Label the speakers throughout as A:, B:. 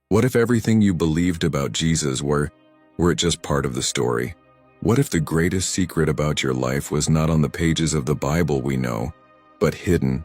A: What if everything you believed about Jesus were it just part of the story? What if the greatest secret about your life was not on the pages of the Bible we know, but hidden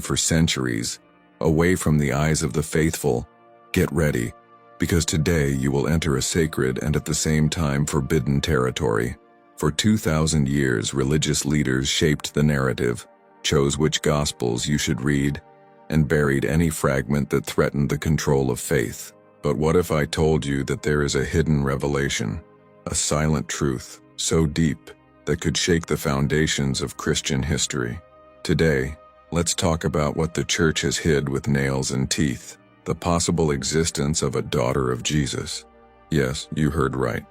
A: for centuries, away from the eyes of the faithful? Get ready, because today you will enter a sacred and at the same time forbidden territory. For 2,000 years, religious leaders shaped the narrative, chose which Gospels you should read, and buried any fragment that threatened the control of faith. But what if I told you that there is a hidden revelation, a silent truth, so deep that could shake the foundations of Christian history? Today, let's talk about what the Church has hid with nails and teeth, the possible existence of a daughter of Jesus. Yes, you heard right.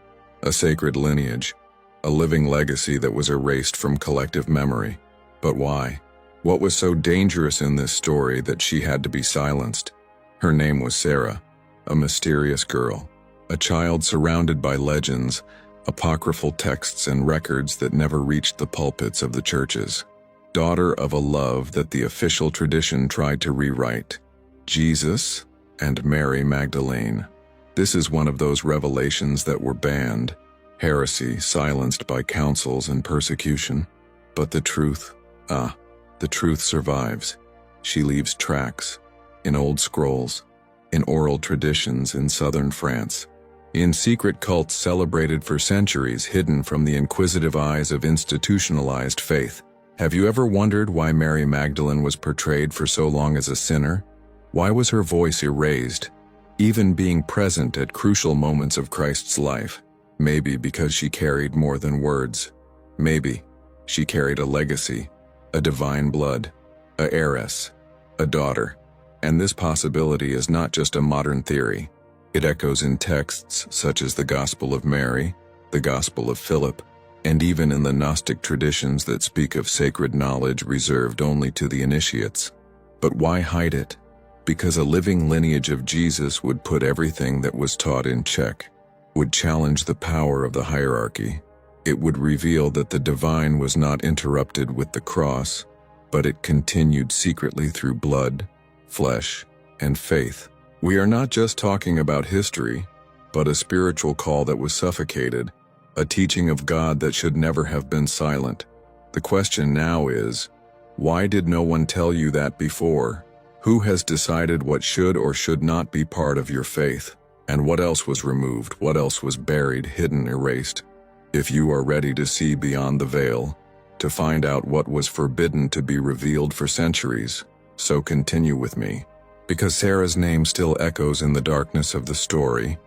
A: A sacred lineage, a living legacy that was erased from collective memory. But why? What was so dangerous in this story that she had to be silenced? Her name was Sarah, a mysterious girl, a child surrounded by legends, apocryphal texts and records that never reached the pulpits of the churches. Daughter of a love that the official tradition tried to rewrite. Jesus and Mary Magdalene. This is one of those revelations that were banned, heresy silenced by councils and persecution. But the truth, the truth survives. She leaves tracks, in old scrolls, in oral traditions in southern France, in secret cults celebrated for centuries, hidden from the inquisitive eyes of institutionalized faith. Have you ever wondered why Mary Magdalene was portrayed for so long as a sinner? Why was her voice erased, even being present at crucial moments of Christ's life? Maybe because she carried more than words. Maybe she carried a legacy, a divine blood, a heiress, a daughter. And this possibility is not just a modern theory. It echoes in texts such as the Gospel of Mary, the Gospel of Philip, and even in the Gnostic traditions that speak of sacred knowledge reserved only to the initiates. But why hide it? Because a living lineage of Jesus would put everything that was taught in check, would challenge the power of the hierarchy. It would reveal that the divine was not interrupted with the cross, but it continued secretly through blood, flesh, and faith. We are not just talking about history, but a spiritual call that was suffocated, a teaching of God that should never have been silent. The question now is, why did no one tell you that before? Who has decided what should or should not be part of your faith? And what else was removed? What else was buried, hidden, erased? If you are ready to see beyond the veil, to find out what was forbidden to be revealed for centuries, so continue with me. Because Sarah's name still echoes in the darkness of the story,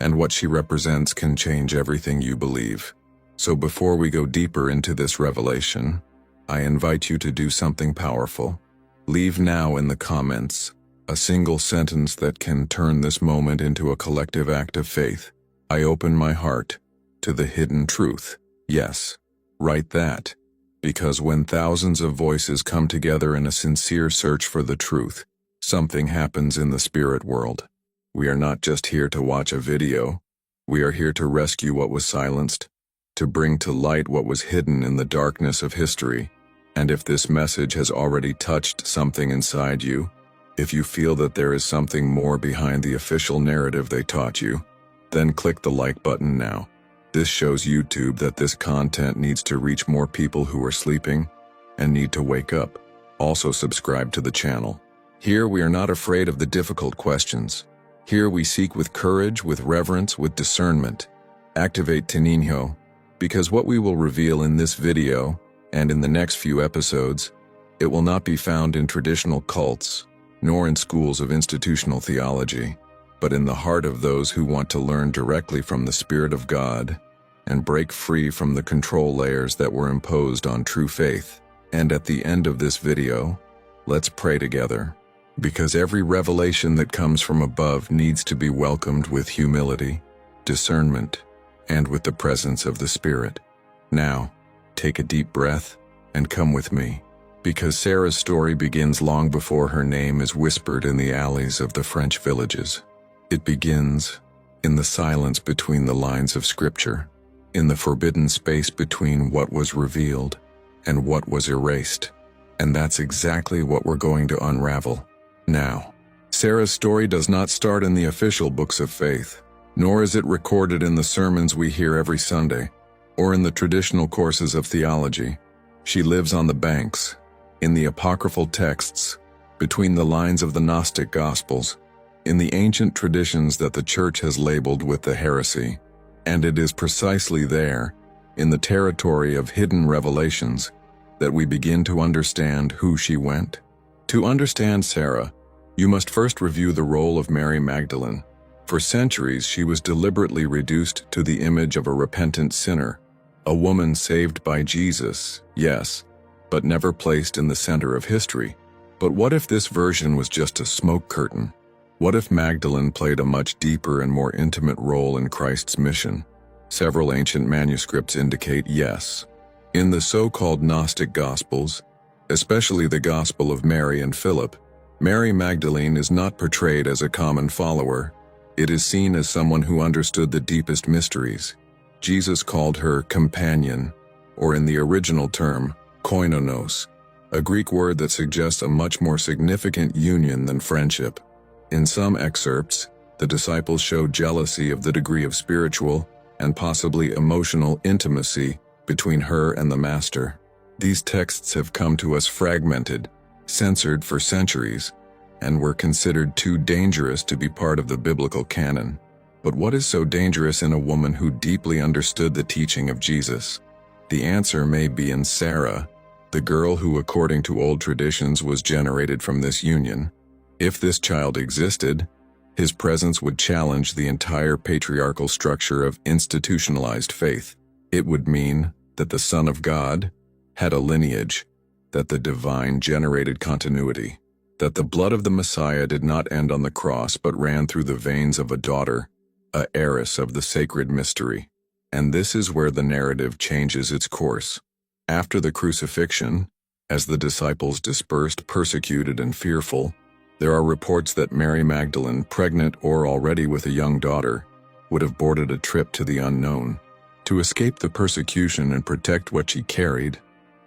A: and what she represents can change everything you believe. So before we go deeper into this revelation, I invite you to do something powerful. Leave now in the comments a single sentence that can turn this moment into a collective act of faith. I open my heart to the hidden truth. Yes, write that. Because when thousands of voices come together in a sincere search for the truth, something happens in the spirit world. We are not just here to watch a video. We are here to rescue what was silenced, to bring to light what was hidden in the darkness of history. And if this message has already touched something inside you, if you feel that there is something more behind the official narrative they taught you, then click the like button now. This shows YouTube that this content needs to reach more people who are sleeping and need to wake up. Also subscribe to the channel. Here we are not afraid of the difficult questions. Here we seek with courage, with reverence, with discernment. Activate Tininho, because what we will reveal in this video and in the next few episodes, it will not be found in traditional cults, nor in schools of institutional theology, but in the heart of those who want to learn directly from the Spirit of God and break free from the control layers that were imposed on true faith. And at the end of this video, let's pray together, because every revelation that comes from above needs to be welcomed with humility, discernment, and with the presence of the Spirit. Now, take a deep breath and come with me, because Sarah's story begins long before her name is whispered in the alleys of the French villages. It begins in the silence between the lines of Scripture, in the forbidden space between what was revealed and what was erased. And that's exactly what we're going to unravel. Now, Sarah's story does not start in the official books of faith, nor is it recorded in the sermons we hear every Sunday, or in the traditional courses of theology. She lives on the banks, in the apocryphal texts, between the lines of the Gnostic Gospels, in the ancient traditions that the Church has labeled with the heresy, and it is precisely there, in the territory of hidden revelations, that we begin to understand who she went. To understand Sarah, you must first review the role of Mary Magdalene. For centuries, she was deliberately reduced to the image of a repentant sinner, a woman saved by Jesus, yes, but never placed in the center of history. But what if this version was just a smoke curtain? What if Magdalene played a much deeper and more intimate role in Christ's mission? Several ancient manuscripts indicate yes. In the so-called Gnostic Gospels, especially the Gospel of Mary and Philip, Mary Magdalene is not portrayed as a common follower. It is seen as someone who understood the deepest mysteries. Jesus called her companion, or in the original term, koinonos, a Greek word that suggests a much more significant union than friendship. In some excerpts, the disciples show jealousy of the degree of spiritual and possibly emotional intimacy between her and the Master. These texts have come to us fragmented, censored for centuries, and were considered too dangerous to be part of the biblical canon. But what is so dangerous in a woman who deeply understood the teaching of Jesus? The answer may be in Sarah, the girl who, according to old traditions, was generated from this union. If this child existed, his presence would challenge the entire patriarchal structure of institutionalized faith. It would mean that the Son of God had a lineage, that the divine generated continuity, that the blood of the Messiah did not end on the cross but ran through the veins of a daughter, a heiress of the sacred mystery. And this is where the narrative changes its course. After the crucifixion, as the disciples dispersed, persecuted and fearful, there are reports that Mary Magdalene, pregnant or already with a young daughter, would have boarded a trip to the unknown. To escape the persecution and protect what she carried,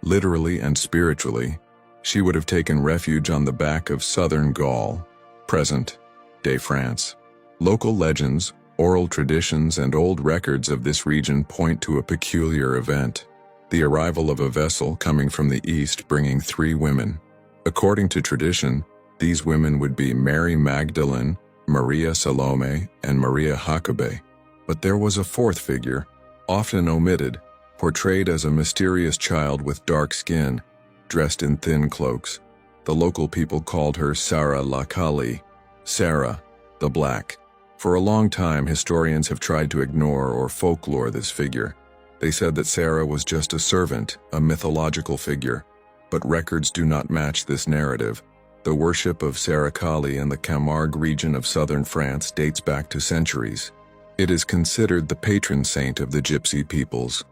A: literally and spiritually, she would have taken refuge on the back of southern Gaul, present-day France. Local legends, oral traditions, and old records of this region point to a peculiar event: the arrival of a vessel coming from the east bringing 3 women. According to tradition, these women would be Mary Magdalene, Maria Salome, and Maria Jacobe. But there was a 4th figure, often omitted, portrayed as a mysterious child with dark skin, dressed in thin cloaks. The local people called her Sarah la Kali, Sarah, the Black. For a long time, historians have tried to ignore or folklore this figure. They said that Sarah was just a servant, a mythological figure. But records do not match this narrative. The worship of Sarah Kali in the Camargue region of southern France dates back to centuries. It is considered the patron saint of the Gypsy peoples.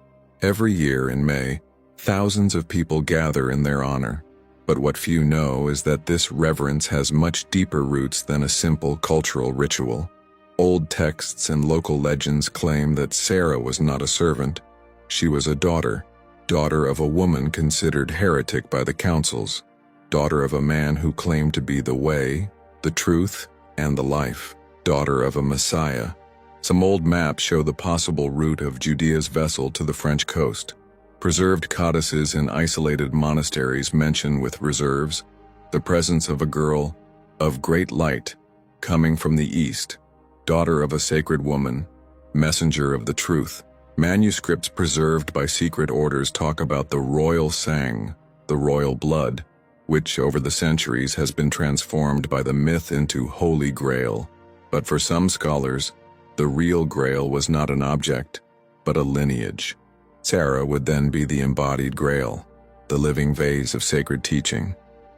A: Every year in May, thousands of people gather in their honor. But what few know is that this reverence has much deeper roots than a simple cultural ritual. Old texts and local legends claim that Sarah was not a servant. She was a daughter of a woman considered heretic by the councils, daughter of a man who claimed to be the way, the truth, and the life, daughter of a Messiah. Some old maps show the possible route of Judea's vessel to the French coast. Preserved codices in isolated monasteries mention with reserves the presence of a girl of great light coming from the east, daughter of a sacred woman, messenger of the truth. Manuscripts preserved by secret orders talk about the royal sang, the royal blood, which over the centuries has been transformed by the myth into Holy Grail. But for some scholars, the real Grail was not an object, but a lineage. Sarah would then be the embodied Grail, the living vase of sacred teaching,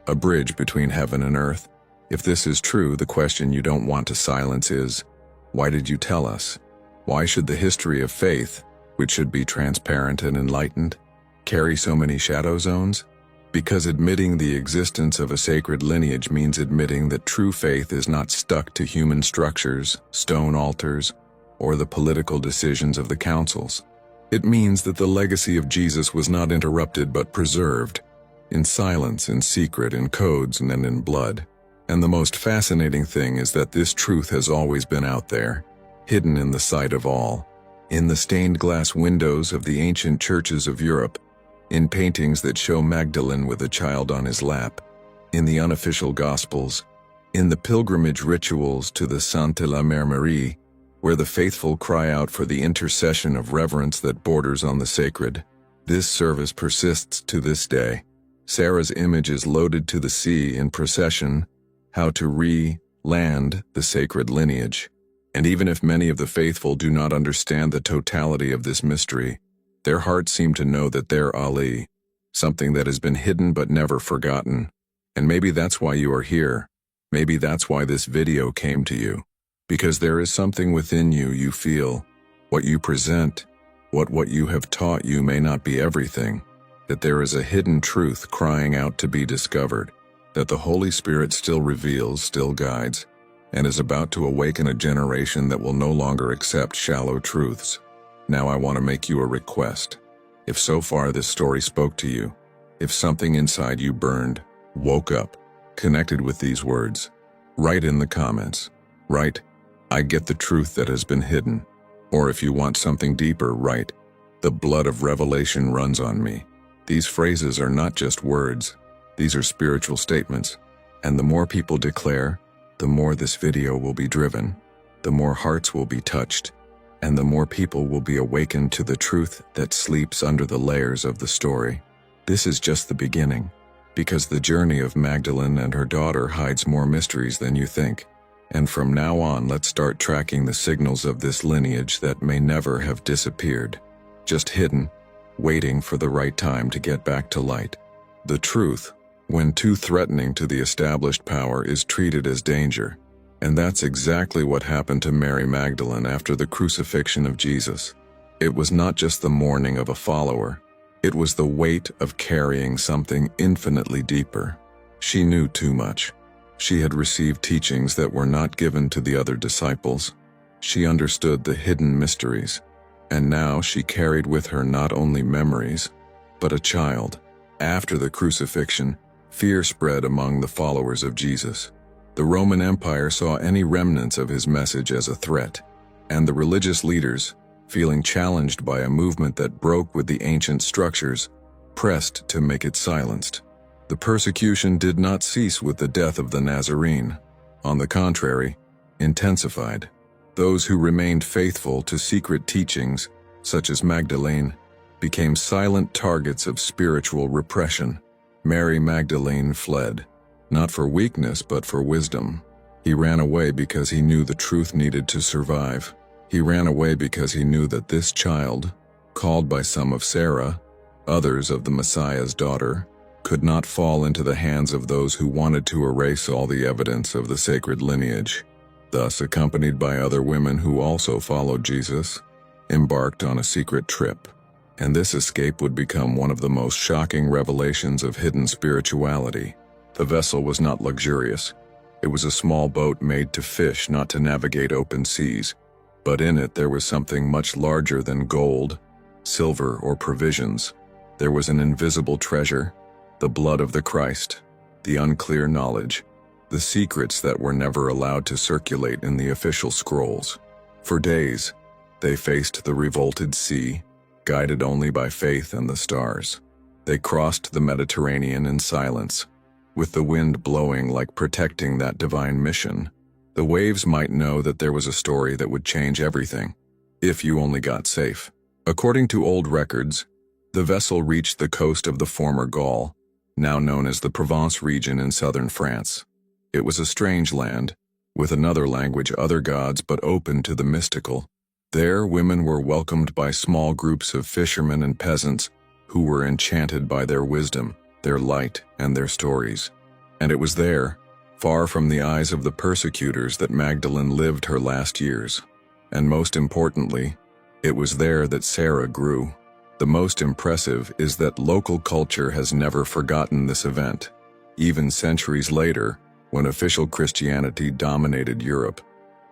A: a bridge between heaven and earth. If this is true, the question you don't want to silence is, why did you tell us? Why should the history of faith, which should be transparent and enlightened, carry so many shadow zones? Because admitting the existence of a sacred lineage means admitting that true faith is not stuck to human structures, stone altars, or the political decisions of the councils. It means that the legacy of Jesus was not interrupted but preserved, in silence, in secret, in codes, and in blood. And the most fascinating thing is that this truth has always been out there, hidden in the sight of all, in the stained glass windows of the ancient churches of Europe, in paintings that show Magdalene with a child on his lap, in the unofficial Gospels, in the pilgrimage rituals to the Sainte la Mère Marie, where the faithful cry out for the intercession of reverence that borders on the sacred. This service persists to this day. Sarah's image is loaded to the sea in procession, how to re-land the sacred lineage. And even if many of the faithful do not understand the totality of this mystery, their hearts seem to know that they're Ali, something that has been hidden but never forgotten. And maybe that's why you are here. Maybe that's why this video came to you. Because there is something within you you feel. What you present, what you have taught you may not be everything. That there is a hidden truth crying out to be discovered. That the Holy Spirit still reveals, still guides, and is about to awaken a generation that will no longer accept shallow truths. Now I want to make you a request. If so far this story spoke to you, if something inside you burned, woke up, connected with these words, write in the comments. Write, I get the truth that has been hidden. Or if you want something deeper, write, the blood of revelation runs on me. These phrases are not just words. These are spiritual statements. And the more people declare, the more this video will be driven, the more hearts will be touched, and the more people will be awakened to the truth that sleeps under the layers of the story. This is just the beginning, because the journey of Magdalene and her daughter hides more mysteries than you think. And from now on, let's start tracking the signals of this lineage that may never have disappeared, just hidden, waiting for the right time to get back to light. The truth, when too threatening to the established power, is treated as danger. And that's exactly what happened to Mary Magdalene after the crucifixion of Jesus. It was not just the mourning of a follower. It was the weight of carrying something infinitely deeper. She knew too much. She had received teachings that were not given to the other disciples. She understood the hidden mysteries. And now she carried with her not only memories, but a child. After the crucifixion, fear spread among the followers of Jesus. The Roman Empire saw any remnants of his message as a threat, and the religious leaders, feeling challenged by a movement that broke with the ancient structures, pressed to make it silenced. The persecution did not cease with the death of the Nazarene. On the contrary, intensified. Those who remained faithful to secret teachings, such as Magdalene, became silent targets of spiritual repression. Mary Magdalene fled, not for weakness but for wisdom. He ran away because he knew the truth needed to survive. He ran away because he knew that this child, called by some of Sarah, others of the Messiah's daughter, could not fall into the hands of those who wanted to erase all the evidence of the sacred lineage. Thus, accompanied by other women who also followed Jesus, embarked on a secret trip. And this escape would become one of the most shocking revelations of hidden spirituality. The vessel was not luxurious. It was a small boat made to fish, not to navigate open seas. But in it there was something much larger than gold, silver, or provisions. There was an invisible treasure, the blood of the Christ, the unclear knowledge, the secrets that were never allowed to circulate in the official scrolls. For days, they faced the revolted sea, guided only by faith and the stars. They crossed the Mediterranean in silence, with the wind blowing like protecting that divine mission. The waves might know that there was a story that would change everything, if you only got safe. According to old records, the vessel reached the coast of the former Gaul, now known as the Provence region in southern France. It was a strange land, with another language, other gods, but open to the mystical. There, women were welcomed by small groups of fishermen and peasants who were enchanted by their wisdom, their light, and their stories. And it was there, far from the eyes of the persecutors, that Magdalene lived her last years. And most importantly, it was there that Sarah grew. The most impressive is that local culture has never forgotten this event. Even centuries later, when official Christianity dominated Europe,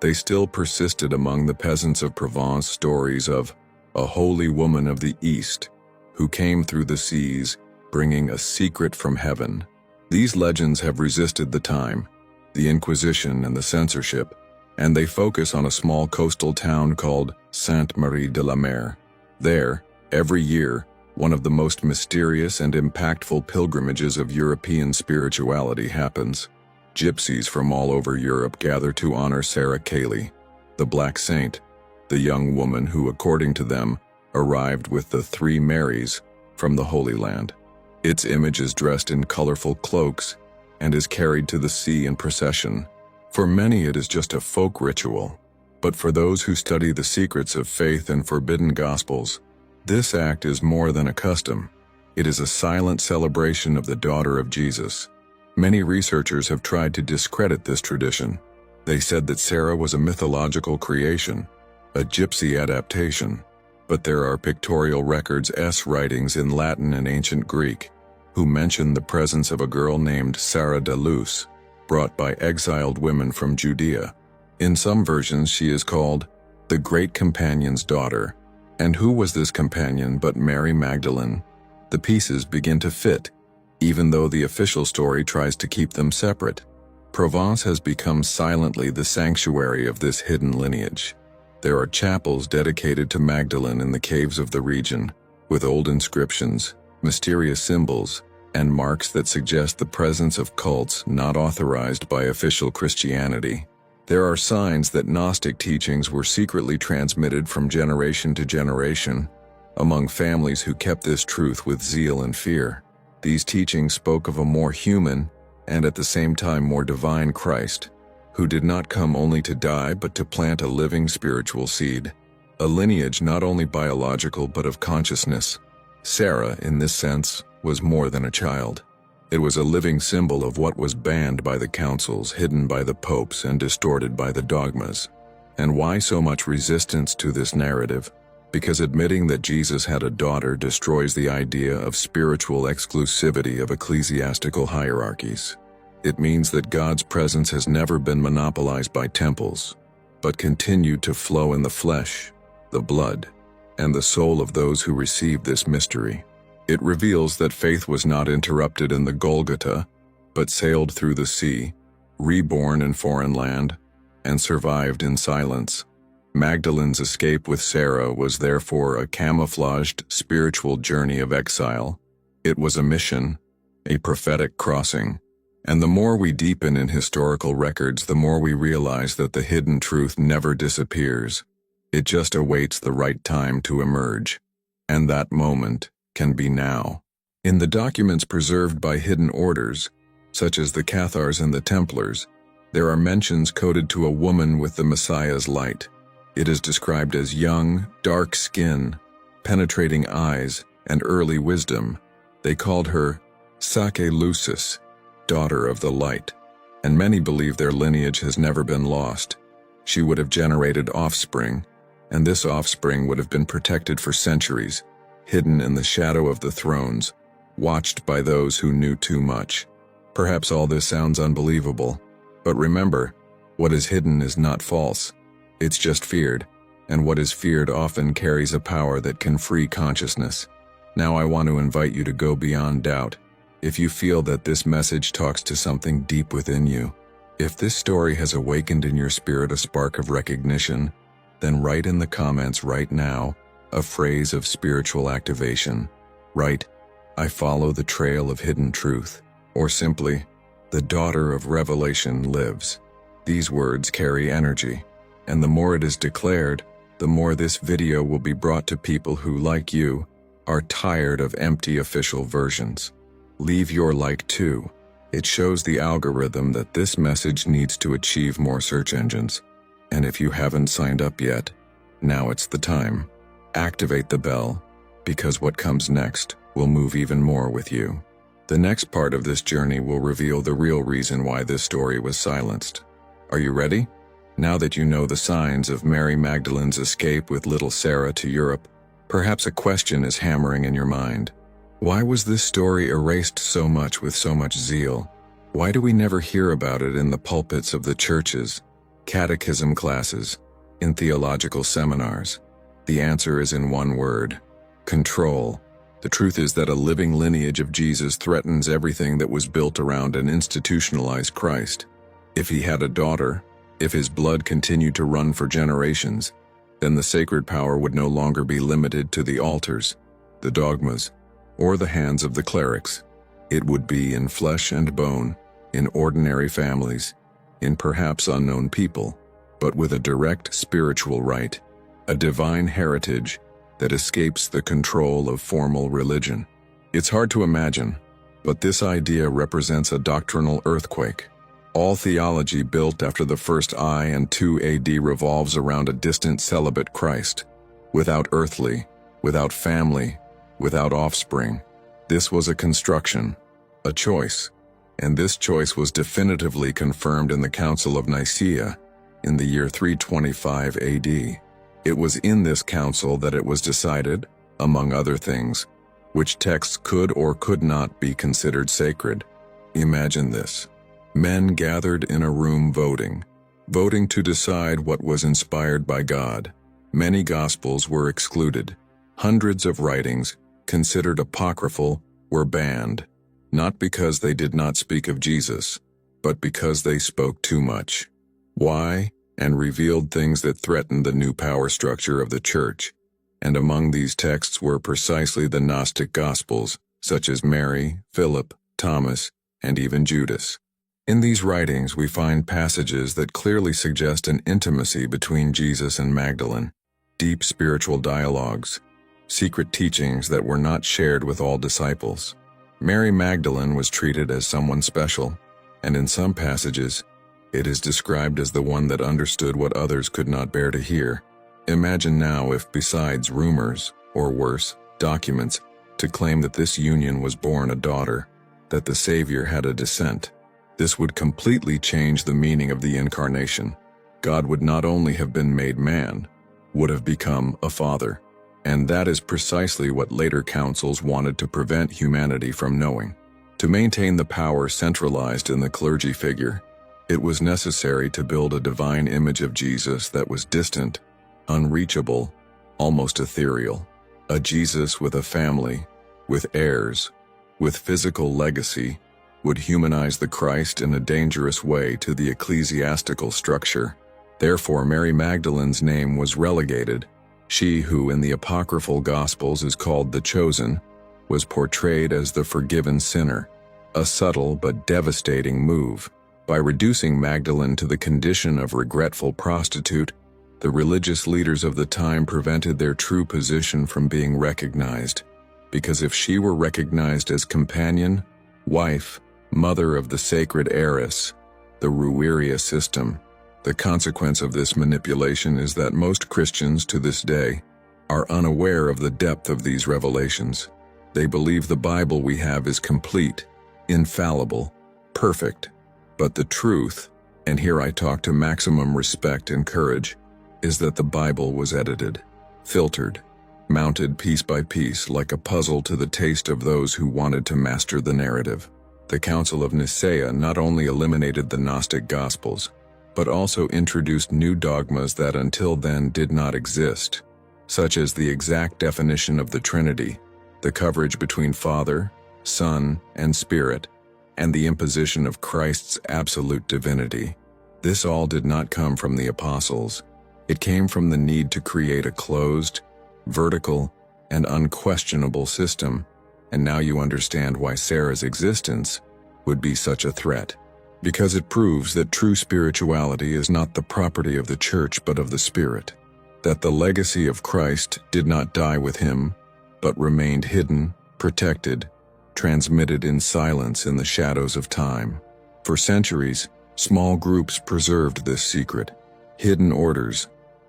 A: they still persisted among the peasants of Provence stories of a holy woman of the East who came through the seas, bringing a secret from heaven. These legends have resisted the time, the Inquisition and the censorship, and they focus on a small coastal town called Sainte-Marie-de-la-Mer. There, every year, one of the most mysterious and impactful pilgrimages of European spirituality happens. Gypsies from all over Europe gather to honor Sarah Cayley, the Black Saint, the young woman who, according to them, arrived with the three Marys from the Holy Land. Its image is dressed in colorful cloaks and is carried to the sea in procession. For many it is just a folk ritual, but for those who study the secrets of faith and forbidden gospels, this act is more than a custom. It is a silent celebration of the daughter of Jesus. Many researchers have tried to discredit this tradition. They said that Sarah was a mythological creation, a gypsy adaptation, but there are pictorial records, writings in Latin and ancient Greek, who mention the presence of a girl named Sarah de Luz, brought by exiled women from Judea. In some versions she is called the Great Companion's daughter. And who was this companion but Mary Magdalene? The pieces begin to fit, even though the official story tries to keep them separate. Provence has become silently the sanctuary of this hidden lineage. There are chapels dedicated to Magdalene in the caves of the region, with old inscriptions, mysterious symbols, and marks that suggest the presence of cults not authorized by official Christianity. There are signs that Gnostic teachings were secretly transmitted from generation to generation among families who kept this truth with zeal and fear. These teachings spoke of a more human and at the same time more divine Christ, who did not come only to die but to plant a living spiritual seed, a lineage not only biological but of consciousness. Sarah, in this sense, was more than a child. It was a living symbol of what was banned by the councils, hidden by the popes, and distorted by the dogmas. And why so much resistance to this narrative? Because admitting that Jesus had a daughter destroys the idea of spiritual exclusivity of ecclesiastical hierarchies. It means that God's presence has never been monopolized by temples, but continued to flow in the flesh, the blood, and the soul of those who receive this mystery. It reveals that faith was not interrupted in the Golgotha, but sailed through the sea, reborn in foreign land, and survived in silence. Magdalene's escape with Sarah was therefore a camouflaged spiritual journey of exile. It was a mission, a prophetic crossing. And the more we deepen in historical records, the more we realize that the hidden truth never disappears. It just awaits the right time to emerge. And that moment can be now. In the documents preserved by hidden orders, such as the Cathars and the Templars, there are mentions coded to a woman with the Messiah's light. It is described as young, dark skin, penetrating eyes, and early wisdom. They called her Sake Lucis, daughter of the light, and many believe their lineage has never been lost. She would have generated offspring, and this offspring would have been protected for centuries, hidden in the shadow of the thrones, watched by those who knew too much. Perhaps all this sounds unbelievable, but remember, what is hidden is not false. It's just feared, and what is feared often carries a power that can free consciousness. Now I want to invite you to go beyond doubt. If you feel that this message talks to something deep within you, if this story has awakened in your spirit a spark of recognition, then write in the comments right now a phrase of spiritual activation. Write, "I follow the trail of hidden truth," or simply, "The daughter of revelation lives." These words carry energy, and the more it is declared, the more this video will be brought to people who, like you, are tired of empty official versions. Leave your like too. It shows the algorithm that this message needs to achieve more search engines. And if you haven't signed up yet, now it's the time. Activate the bell, because what comes next will move even more with you. The next part of this journey will reveal the real reason why this story was silenced. Are you ready? Now that you know the signs of Mary Magdalene's escape with little Sarah to Europe, perhaps a question is hammering in your mind. Why was this story erased so much with so much zeal? Why do we never hear about it in the pulpits of the churches, catechism classes, in theological seminars? The answer is in one word: control. The truth is that a living lineage of Jesus threatens everything that was built around an institutionalized Christ. If he had a daughter, if his blood continued to run for generations, then the sacred power would no longer be limited to the altars, the dogmas, or the hands of the clerics. It would be in flesh and bone, in ordinary families, in perhaps unknown people, but with a direct spiritual right, a divine heritage that escapes the control of formal religion. It's hard to imagine, but this idea represents a doctrinal earthquake. All theology built after the first I and 2 AD revolves around a distant celibate Christ, without earthly, without family, without offspring. This was a construction, a choice, and this choice was definitively confirmed in the Council of Nicaea in the year 325 AD. It was in this council that it was decided, among other things, which texts could or could not be considered sacred. Imagine this. Men gathered in a room voting to decide what was inspired by God. Many Gospels were excluded. Hundreds of writings, considered apocryphal, were banned, not because they did not speak of Jesus, but because they spoke too much. Why? And revealed things that threatened the new power structure of the Church. And among these texts were precisely the Gnostic Gospels, such as Mary, Philip, Thomas, and even Judas. In these writings, we find passages that clearly suggest an intimacy between Jesus and Magdalene, deep spiritual dialogues, secret teachings that were not shared with all disciples. Mary Magdalene was treated as someone special, and in some passages, it is described as the one that understood what others could not bear to hear. Imagine now if, besides rumors, or worse, documents, to claim that this union was born a daughter, that the Savior had a descent. This would completely change the meaning of the Incarnation. God would not only have been made man, would have become a father. And that is precisely what later councils wanted to prevent humanity from knowing. To maintain the power centralized in the clergy figure, it was necessary to build a divine image of Jesus that was distant, unreachable, almost ethereal. A Jesus with a family, with heirs, with physical legacy, would humanize the Christ in a dangerous way to the ecclesiastical structure. Therefore, Mary Magdalene's name was relegated. She who in the apocryphal Gospels is called the Chosen, was portrayed as the forgiven sinner, a subtle but devastating move. By reducing Magdalene to the condition of regretful prostitute, the religious leaders of the time prevented their true position from being recognized, because if she were recognized as companion, wife, mother of the sacred heiress, the Rueria system, the consequence of this manipulation is that most Christians to this day are unaware of the depth of these revelations. They believe the Bible we have is complete, infallible, perfect. But the truth, and here I talk to maximum respect and courage, is that the Bible was edited, filtered, mounted piece by piece like a puzzle to the taste of those who wanted to master the narrative. The Council of Nicaea not only eliminated the Gnostic Gospels, but also introduced new dogmas that until then did not exist, such as the exact definition of the Trinity, the coverage between Father, Son, and Spirit, and the imposition of Christ's absolute divinity. This all did not come from the apostles. It came from the need to create a closed, vertical, and unquestionable system, and now you understand why Sarah's existence would be such a threat. Because it proves that true spirituality is not the property of the Church but of the Spirit, that the legacy of Christ did not die with him, but remained hidden, protected, transmitted in silence in the shadows of time. For centuries, small groups preserved this secret. Hidden orders,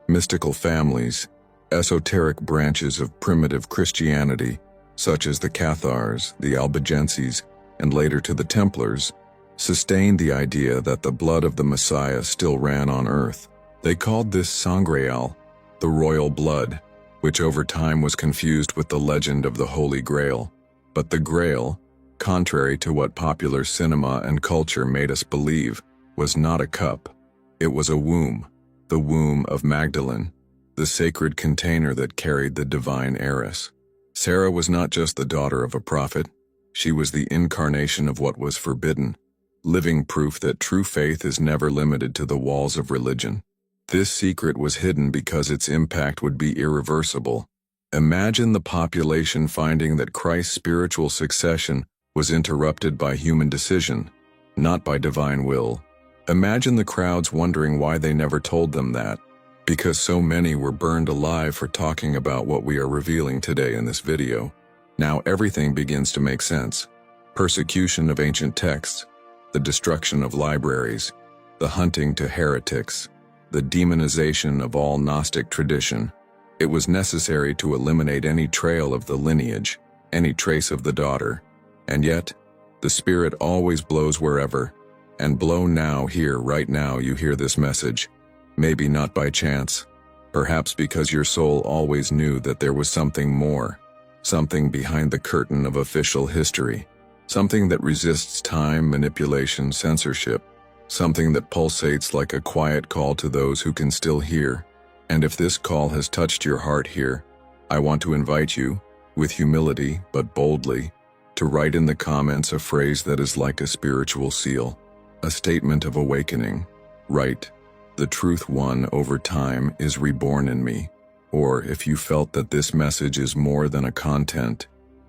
A: mystical families, esoteric branches of primitive Christianity, such as the Cathars, the Albigenses, and later to the Templars, sustained the idea that the blood of the Messiah still ran on earth. They called this sangreal, the royal blood, which over time was confused with the legend of the Holy Grail. But the Grail, contrary to what popular cinema and culture made us believe, was not a cup. It was a womb, the womb of Magdalene, the sacred container that carried the divine heiress. Sarah was not just the daughter of a prophet, she was the incarnation of what was forbidden, living proof that true faith is never limited to the walls of religion. This secret was hidden because its impact would be irreversible. Imagine the population finding that Christ's spiritual succession was interrupted by human decision, not by divine will. Imagine the crowds wondering why they never told them that, because so many were burned alive for talking about what we are revealing today in this video. Now everything begins to make sense. Persecution of ancient texts, the destruction of libraries, the hunting to heretics, the demonization of all Gnostic tradition. It was necessary to eliminate any trail of the lineage, any trace of the daughter. And yet, the Spirit always blows wherever, and blow now here, right now you hear this message. Maybe not by chance, perhaps because your soul always knew that there was something more, something behind the curtain of official history, something that resists time, manipulation, censorship, something that pulsates like a quiet call to those who can still hear. And if this call has touched your heart here, I want to invite you, with humility but boldly, to write in the comments a phrase that is like a spiritual seal, a statement of awakening. Write, "The truth won over time is reborn in me." Or if you felt that this message is more than a content,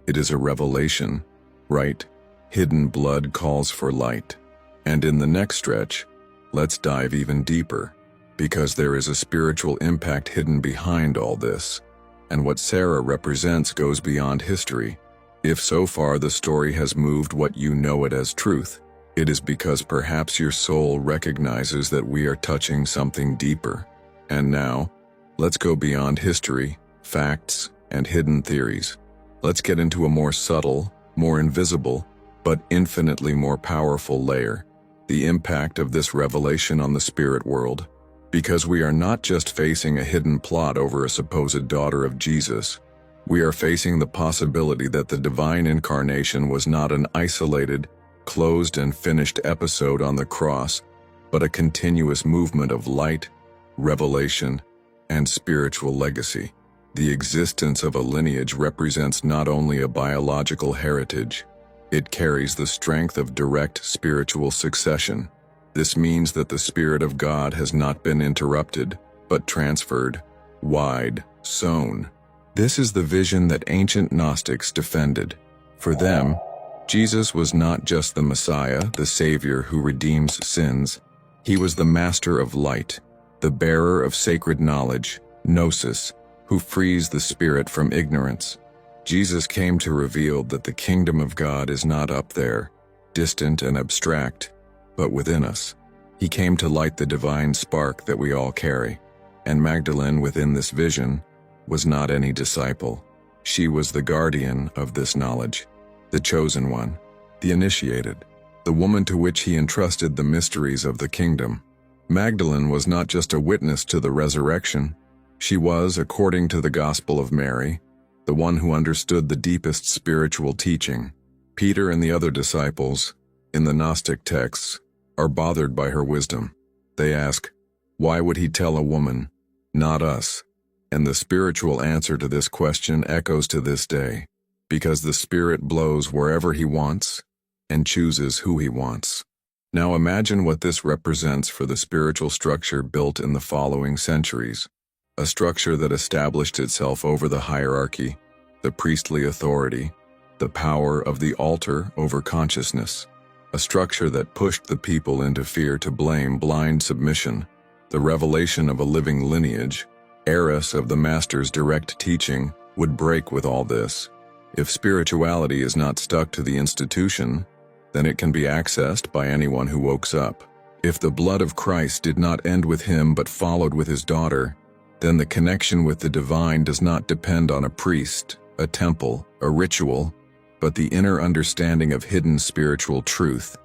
A: it is a revelation, write, "Hidden blood calls for light." And in the next stretch, let's dive even deeper, because there is a spiritual impact hidden behind all this, and what Sarah represents goes beyond history. If so far the story has moved what you know it as truth, it is because perhaps your soul recognizes that we are touching something deeper. And now, let's go beyond history, facts, and hidden theories. Let's get into a more subtle, more invisible, but infinitely more powerful layer, the impact of this revelation on the spirit world. Because we are not just facing a hidden plot over a supposed daughter of Jesus, we are facing the possibility that the divine incarnation was not an isolated, closed and finished episode on the cross, but a continuous movement of light, revelation, and spiritual legacy. The existence of a lineage represents not only a biological heritage, it carries the strength of direct spiritual succession. This means that the Spirit of God has not been interrupted, but transferred, wide, sown. This is the vision that ancient Gnostics defended. For them, Jesus was not just the Messiah, the Savior who redeems sins. He was the Master of Light, the bearer of sacred knowledge, Gnosis, who frees the spirit from ignorance. Jesus came to reveal that the kingdom of God is not up there, distant and abstract, but within us. He came to light the divine spark that we all carry. And Magdalene, within this vision, was not any disciple. She was the guardian of this knowledge, the chosen one, the initiated, the woman to which he entrusted the mysteries of the kingdom. Magdalene was not just a witness to the resurrection. She was, according to the Gospel of Mary, the one who understood the deepest spiritual teaching. Peter and the other disciples, in the Gnostic texts, are bothered by her wisdom. They ask, why would he tell a woman, not us? And the spiritual answer to this question echoes to this day, because the Spirit blows wherever he wants and chooses who he wants. Now imagine what this represents for the spiritual structure built in the following centuries. A structure that established itself over the hierarchy, the priestly authority, the power of the altar over consciousness. A structure that pushed the people into fear to blame blind submission. The revelation of a living lineage, heiress of the Master's direct teaching, would break with all this. If spirituality is not stuck to the institution, then it can be accessed by anyone who wakes up. If the blood of Christ did not end with him but followed with his daughter, then the connection with the divine does not depend on a priest, a temple, a ritual, but the inner understanding of hidden spiritual truth.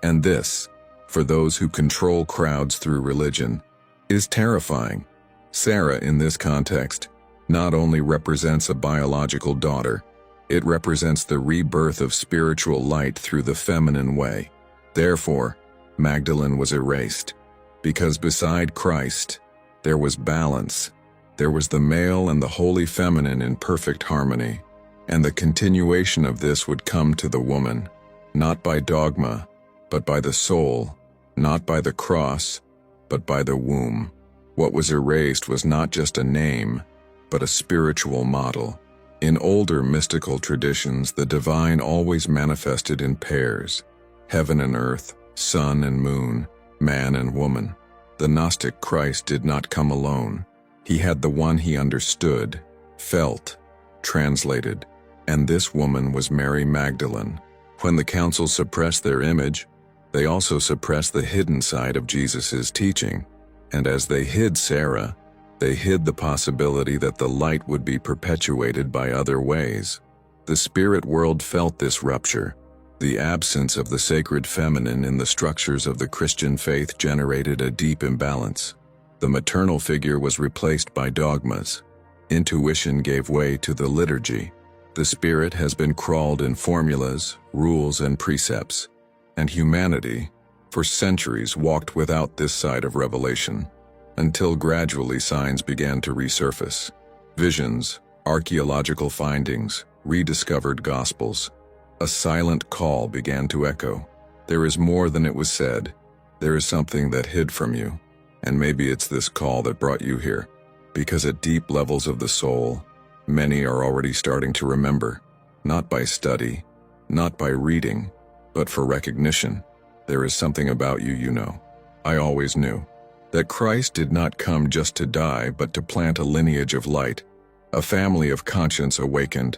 A: And this, for those who control crowds through religion, is terrifying. Sarah, in this context, not only represents a biological daughter, it represents the rebirth of spiritual light through the feminine way. Therefore, Magdalene was erased, because beside Christ, there was balance. There was the male and the holy feminine in perfect harmony, and the continuation of this would come to the woman, not by dogma, but by the soul, not by the cross, but by the womb. What was erased was not just a name, but a spiritual model. In older mystical traditions, the divine always manifested in pairs: heaven and earth, sun and moon, man and woman. The Gnostic Christ did not come alone. He had the one he understood, felt, translated, and this woman was Mary Magdalene. When the council suppressed their image, they also suppressed the hidden side of Jesus' teaching. And as they hid Sarah, they hid the possibility that the light would be perpetuated by other ways. The spirit world felt this rupture. The absence of the sacred feminine in the structures of the Christian faith generated a deep imbalance. The maternal figure was replaced by dogmas. Intuition gave way to the liturgy. The spirit has been crawled in formulas, rules, and precepts, and humanity, for centuries, walked without this side of revelation, until gradually signs began to resurface. Visions, archaeological findings, rediscovered gospels. A silent call began to echo. There is more than it was said. There is something that hid from you, and maybe it's this call that brought you here, because at deep levels of the soul, many are already starting to remember, not by study, not by reading, but for recognition. There is something about you, you know. I always knew that Christ did not come just to die, but to plant a lineage of light, a family of conscience awakened.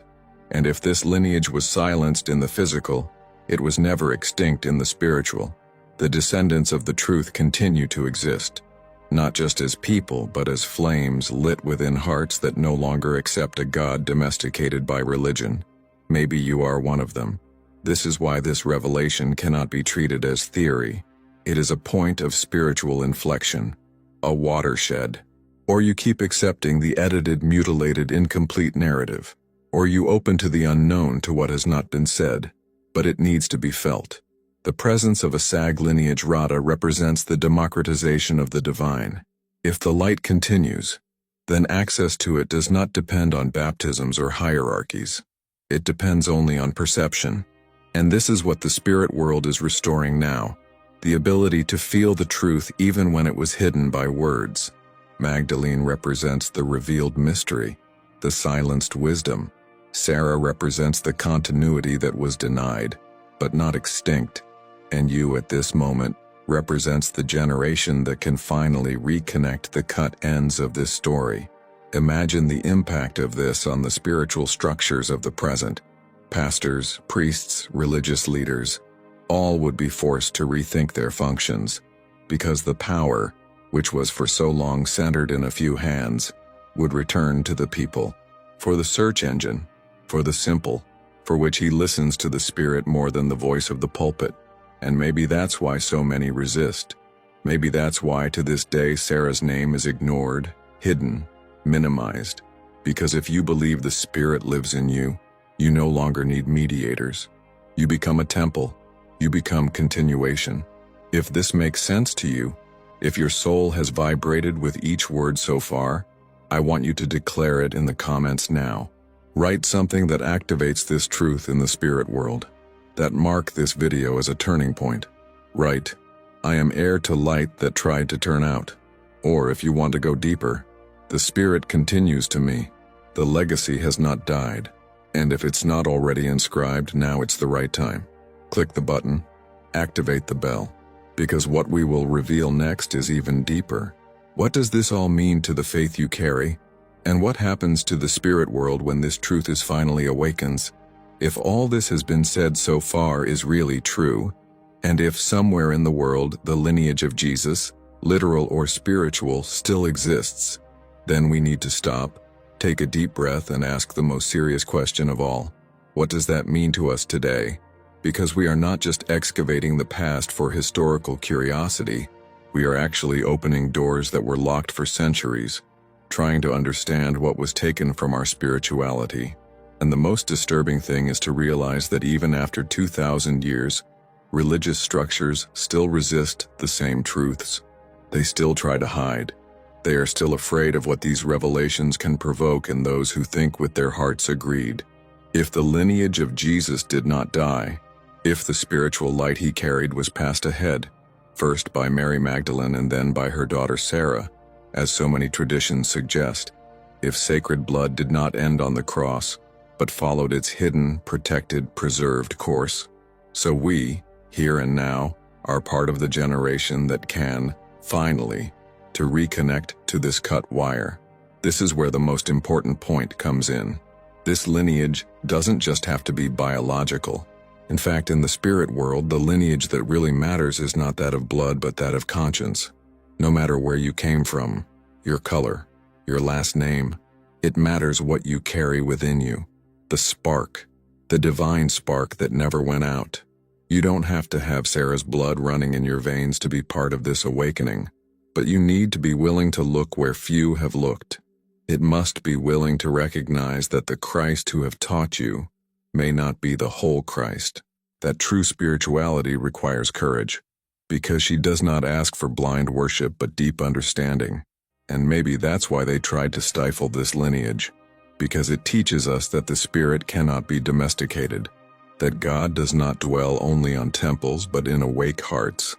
A: And if this lineage was silenced in the physical, it was never extinct in the spiritual. The descendants of the truth continue to exist, not just as people, but as flames lit within hearts that no longer accept a God domesticated by religion. Maybe you are one of them. This is why this revelation cannot be treated as theory. It is a point of spiritual inflection, a watershed. Or you keep accepting the edited, mutilated, incomplete narrative. Or you open to the unknown, to what has not been said, but it needs to be felt. The presence of a sag lineage rata represents the democratization of the divine. If the light continues, then access to it does not depend on baptisms or hierarchies. It depends only on perception. And this is what the spirit world is restoring now, the ability to feel the truth even when it was hidden by words. Magdalene represents the revealed mystery, the silenced wisdom. Sarah represents the continuity that was denied, but not extinct. And you at this moment represents the generation that can finally reconnect the cut ends of this story. Imagine the impact of this on the spiritual structures of the present. Pastors, priests, religious leaders, all would be forced to rethink their functions, because the power, which was for so long centered in a few hands, would return to the people. For the search engine, for the simple, for which he listens to the Spirit more than the voice of the pulpit. And maybe that's why so many resist. Maybe that's why to this day Sarah's name is ignored, hidden, minimized. Because if you believe the Spirit lives in you, you no longer need mediators. You become a temple. You become continuation. If this makes sense to you, if your soul has vibrated with each word so far, I want you to declare it in the comments now. Write something that activates this truth in the spirit world, that mark this video as a turning point. Write, I am heir to light that tried to turn out. Or if you want to go deeper, the Spirit continues to me. The legacy has not died. And if it's not already inscribed, now it's the right time. Click the button, activate the bell, because what we will reveal next is even deeper. What does this all mean to the faith you carry? And what happens to the spirit world when this truth is finally awakens? If all this has been said so far is really true, and if somewhere in the world the lineage of Jesus, literal or spiritual, still exists, then we need to stop, take a deep breath, and ask the most serious question of all. What does that mean to us today? Because we are not just excavating the past for historical curiosity, we are actually opening doors that were locked for centuries, trying to understand what was taken from our spirituality. And the most disturbing thing is to realize that even after 2,000 years, religious structures still resist the same truths. They still try to hide. They are still afraid of what these revelations can provoke in those who think with their hearts agreed. If the lineage of Jesus did not die, If the spiritual light he carried was passed ahead, first by Mary Magdalene and then by her daughter Sarah, as so many traditions suggest, if sacred blood did not end on the cross, but followed its hidden, protected, preserved course, so we, here and now, are part of the generation that can, finally, to reconnect to this cut wire. This is where the most important point comes in. This lineage doesn't just have to be biological. In fact, in the spirit world, the lineage that really matters is not that of blood but that of conscience. No matter where you came from, your color, your last name, it matters what you carry within you. The spark, the divine spark that never went out. You don't have to have Sarah's blood running in your veins to be part of this awakening, but you need to be willing to look where few have looked. It must be willing to recognize that the Christ who have taught you may not be the whole Christ. That true spirituality requires courage, because she does not ask for blind worship but deep understanding. And maybe that's why they tried to stifle this lineage, because it teaches us that the spirit cannot be domesticated, that God does not dwell only on temples but in awake hearts,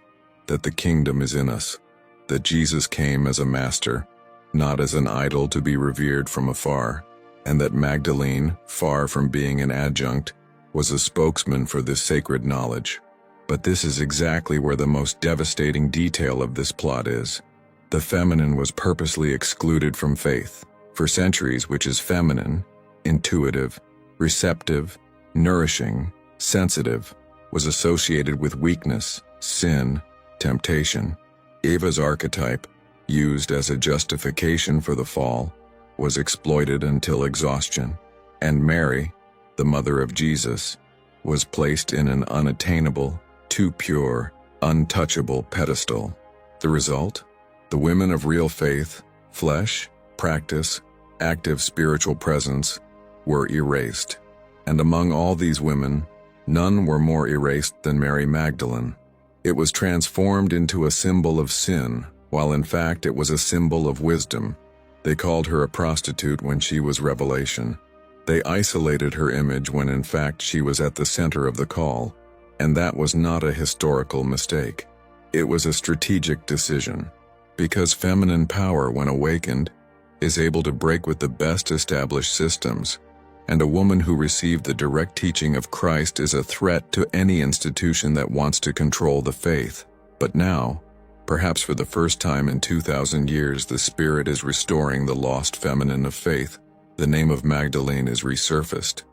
A: that the kingdom is in us, that Jesus came as a master, not as an idol to be revered from afar, and that Magdalene, far from being an adjunct, was a spokesman for this sacred knowledge. But this is exactly where the most devastating detail of this plot is. The feminine was purposely excluded from faith. For centuries, which is feminine, intuitive, receptive, nourishing, sensitive, was associated with weakness, sin, temptation. Eva's archetype, used as a justification for the fall, was exploited until exhaustion. And Mary, the mother of Jesus, was placed in an unattainable, too pure, untouchable pedestal. The result? The women of real faith, flesh, practice, active spiritual presence, were erased. And among all these women, none were more erased than Mary Magdalene. It was transformed into a symbol of sin, while in fact it was a symbol of wisdom. They called her a prostitute when she was revelation. They isolated her image when in fact she was at the center of the call. And that was not a historical mistake. It was a strategic decision. Because feminine power, when awakened, is able to break with the best established systems, and a woman who received the direct teaching of Christ is a threat to any institution that wants to control the faith. But now, perhaps for the first time in 2,000 years, the Spirit is restoring the lost feminine of faith. The name of Magdalene is resurfaced,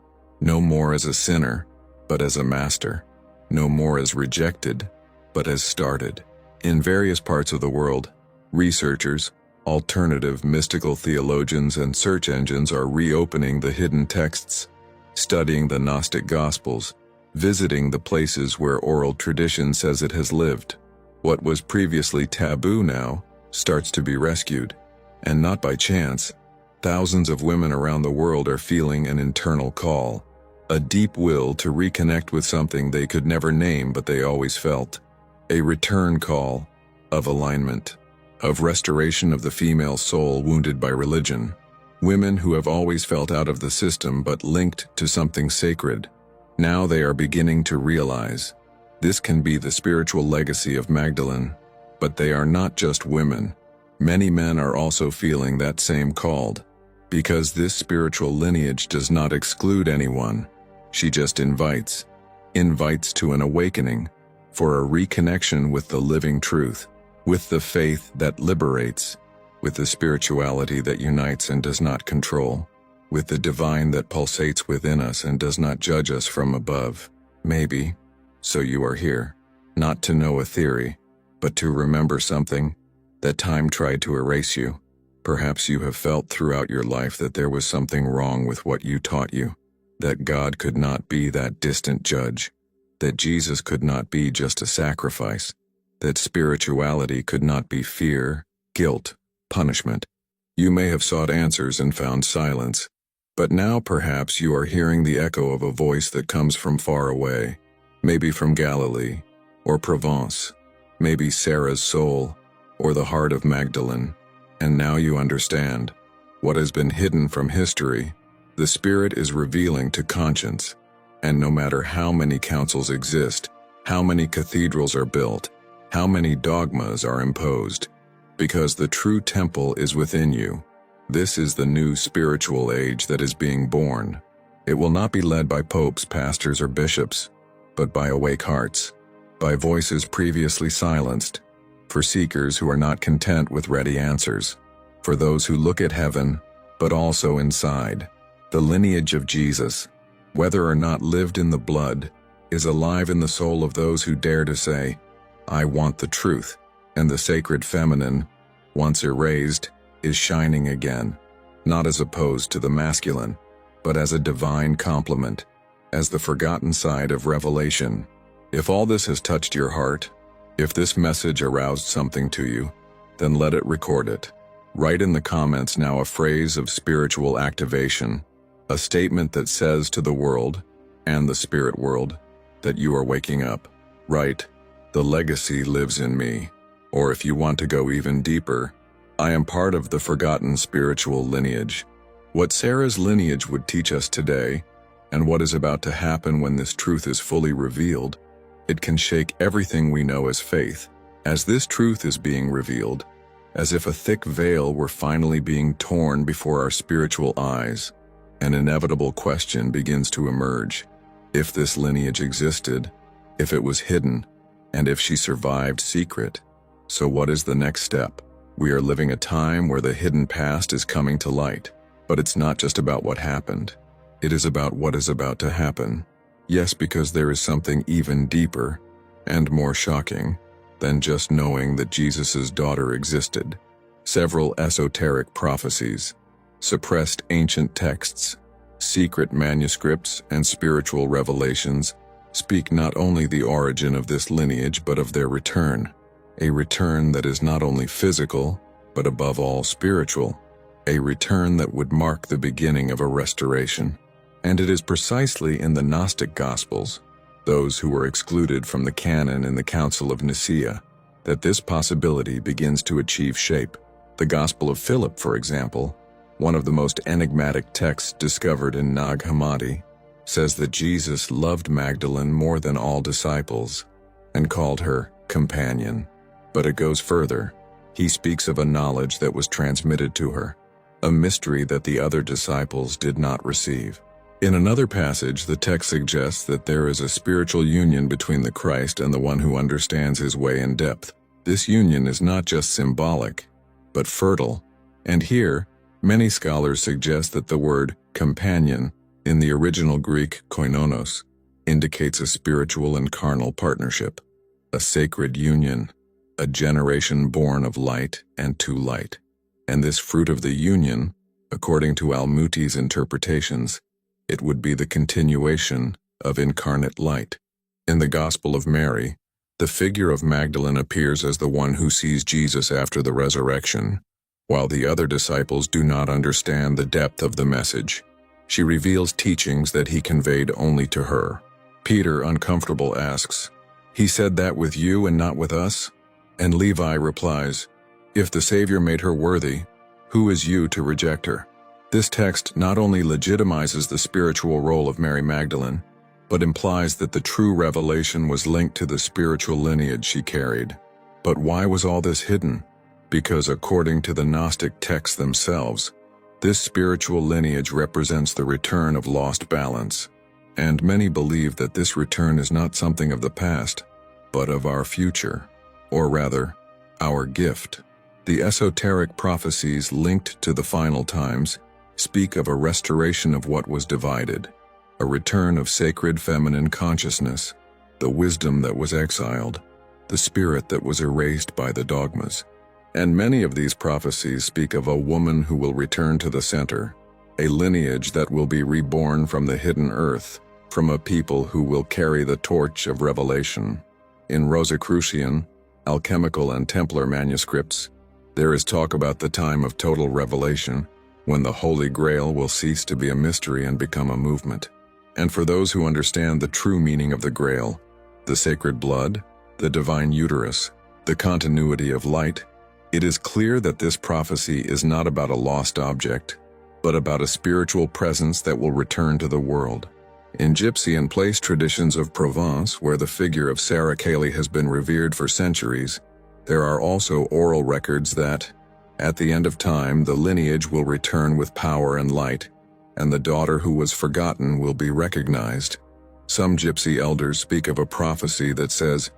A: no more as a sinner, but as a master, no more as rejected, but as started. In various parts of the world, researchers, alternative mystical theologians and search engines are reopening the hidden texts, studying the Gnostic Gospels, visiting the places where oral tradition says it has lived. What was previously taboo now starts to be rescued, and not by chance. Thousands of women around the world are feeling an internal call, a deep will to reconnect with something they could never name but they always felt, a return call of alignment, of restoration of the female soul wounded by religion. Women who have always felt out of the system but linked to something sacred. Now they are beginning to realize this can be the spiritual legacy of Magdalene. But they are not just women. Many men are also feeling that same call. Because this spiritual lineage does not exclude anyone. She just invites to an awakening, for a reconnection with the living truth, with the faith that liberates, with the spirituality that unites and does not control, with the divine that pulsates within us and does not judge us from above. Maybe, so you are here, not to know a theory, but to remember something, that time tried to erase you. Perhaps you have felt throughout your life that there was something wrong with what you taught you, that God could not be that distant judge, that Jesus could not be just a sacrifice, that spirituality could not be fear, guilt, punishment. You may have sought answers and found silence, but now perhaps you are hearing the echo of a voice that comes from far away, maybe from Galilee, or Provence, maybe Sarah's soul, or the heart of Magdalene. And now you understand. What has been hidden from history, the Spirit is revealing to conscience. And no matter how many councils exist, how many cathedrals are built, how many dogmas are imposed, because the true temple is within you. This is the new spiritual age that is being born. It will not be led by popes, pastors, or bishops, but by awake hearts, by voices previously silenced, for seekers who are not content with ready answers, for those who look at heaven, but also inside. The lineage of Jesus, whether or not lived in the blood, is alive in the soul of those who dare to say, "I want the truth," and the sacred feminine, once erased, is shining again, not as opposed to the masculine, but as a divine complement, as the forgotten side of revelation. If all this has touched your heart, if this message aroused something to you, then let it record it. Write in the comments now a phrase of spiritual activation, a statement that says to the world, and the spirit world, that you are waking up. Write, "The legacy lives in me." Or if you want to go even deeper, "I am part of the forgotten spiritual lineage." What Sarah's lineage would teach us today, and what is about to happen when this truth is fully revealed, it can shake everything we know as faith. As this truth is being revealed, as if a thick veil were finally being torn before our spiritual eyes, an inevitable question begins to emerge. If this lineage existed, if it was hidden, and if she survived secret, so what is the next step? We are living a time where the hidden past is coming to light. But it's not just about what happened. It is about what is about to happen. Yes, because there is something even deeper and more shocking than just knowing that Jesus' daughter existed. Several esoteric prophecies, suppressed ancient texts, secret manuscripts, and spiritual revelations speak not only the origin of this lineage but of their return. A return that is not only physical, but above all spiritual. A return that would mark the beginning of a restoration. And it is precisely in the Gnostic Gospels, those who were excluded from the canon in the Council of Nicaea, that this possibility begins to achieve shape. The Gospel of Philip, for example, one of the most enigmatic texts discovered in Nag Hammadi, says that Jesus loved Magdalene more than all disciples and called her companion. But it goes further. He speaks of a knowledge that was transmitted to her, a mystery that the other disciples did not receive. In another passage, the text suggests that there is a spiritual union between the Christ and the one who understands his way in depth. This union is not just symbolic, but fertile. And here, many scholars suggest that the word companion in the original Greek koinonos indicates a spiritual and carnal partnership, a sacred union, a generation born of light and to light. And this fruit of the union, according to Al-Muti's interpretations, it would be the continuation of incarnate light. In the Gospel of Mary, the figure of Magdalene appears as the one who sees Jesus after the resurrection, while the other disciples do not understand the depth of the message. She reveals teachings that he conveyed only to her. Peter, uncomfortable, asks, "He said that with you and not with us?" And Levi replies, "If the Savior made her worthy, who is you to reject her?" This text not only legitimizes the spiritual role of Mary Magdalene, but implies that the true revelation was linked to the spiritual lineage she carried. But why was all this hidden? Because according to the Gnostic texts themselves, this spiritual lineage represents the return of lost balance. And many believe that this return is not something of the past, but of our future, or rather, our gift. The esoteric prophecies linked to the final times speak of a restoration of what was divided, a return of sacred feminine consciousness, the wisdom that was exiled, the spirit that was erased by the dogmas. And many of these prophecies speak of a woman who will return to the center, a lineage that will be reborn from the hidden earth, from a people who will carry the torch of revelation. In Rosicrucian, alchemical and Templar manuscripts, there is talk about the time of total revelation, when the Holy Grail will cease to be a mystery and become a movement. And for those who understand the true meaning of the Grail, the sacred blood, the divine uterus, the continuity of light, it is clear that this prophecy is not about a lost object, but about a spiritual presence that will return to the world. In gypsy and place traditions of Provence, where the figure of Sarah Cayley has been revered for centuries, there are also oral records that, at the end of time, the lineage will return with power and light, and the daughter who was forgotten will be recognized. Some gypsy elders speak of a prophecy that says,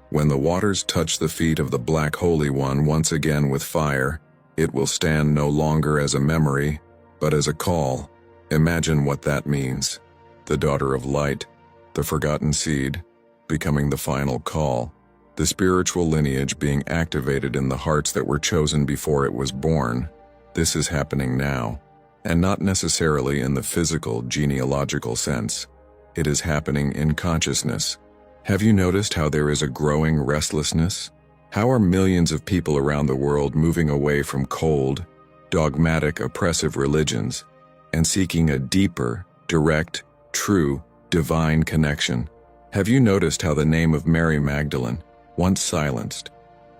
A: "When the waters touch the feet of the Black Holy One once again with fire, it will stand no longer as a memory, but as a call." Imagine what that means. The daughter of light, the forgotten seed, becoming the final call. The spiritual lineage being activated in the hearts that were chosen before it was born. This is happening now, and not necessarily in the physical, genealogical sense. It is happening in consciousness. Have you noticed how there is a growing restlessness? How are millions of people around the world moving away from cold, dogmatic, oppressive religions and seeking a deeper, direct, true, divine connection? Have you noticed how the name of Mary Magdalene, once silenced,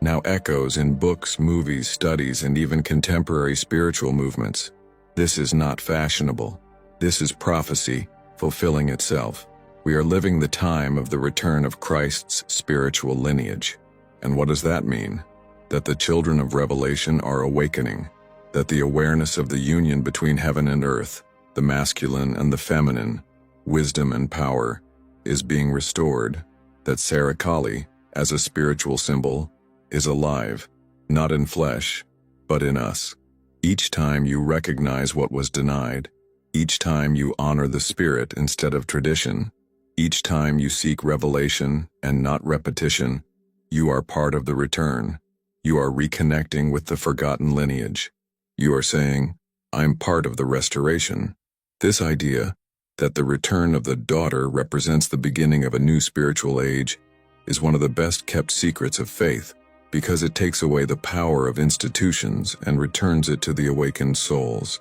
A: now echoes in books, movies, studies, and even contemporary spiritual movements? This is not fashionable. This is prophecy fulfilling itself. We are living the time of the return of Christ's spiritual lineage. And what does that mean? That the children of Revelation are awakening, that the awareness of the union between heaven and earth, the masculine and the feminine, wisdom and power, is being restored, that Sarah Cayley, as a spiritual symbol, is alive, not in flesh, but in us. Each time you recognize what was denied, each time you honor the Spirit instead of tradition, each time you seek revelation and not repetition, you are part of the return. You are reconnecting with the forgotten lineage. You are saying, "I'm part of the restoration." This idea, that the return of the daughter represents the beginning of a new spiritual age, is one of the best-kept secrets of faith, because it takes away the power of institutions and returns it to the awakened souls.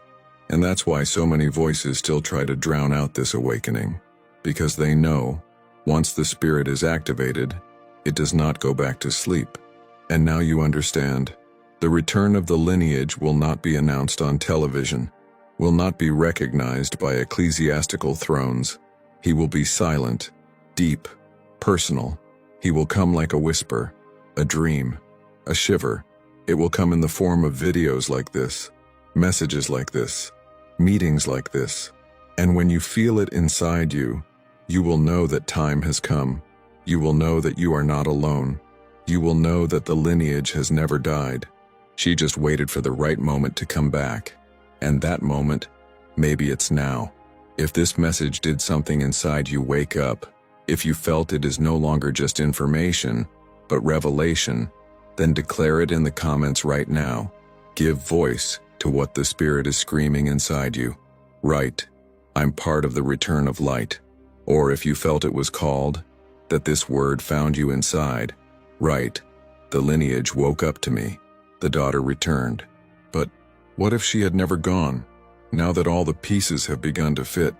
A: And that's why so many voices still try to drown out this awakening, because they know, once the Spirit is activated, it does not go back to sleep. And now you understand. The return of the lineage will not be announced on television, will not be recognized by ecclesiastical thrones. He will be silent, deep, personal. He will come like a whisper, a dream, a shiver. It will come in the form of videos like this, messages like this, meetings like this. And when you feel it inside you, you will know that time has come. You will know that you are not alone. You will know that the lineage has never died. She just waited for the right moment to come back. And that moment, maybe it's now. If this message did something inside you, wake up. If you felt it is no longer just information, but revelation, then declare it in the comments right now. Give voice to what the Spirit is screaming inside you. Write, "I'm part of the return of light." Or if you felt it was called, that this word found you inside, write, "The lineage woke up to me. The daughter returned." But what if she had never gone? Now that all the pieces have begun to fit,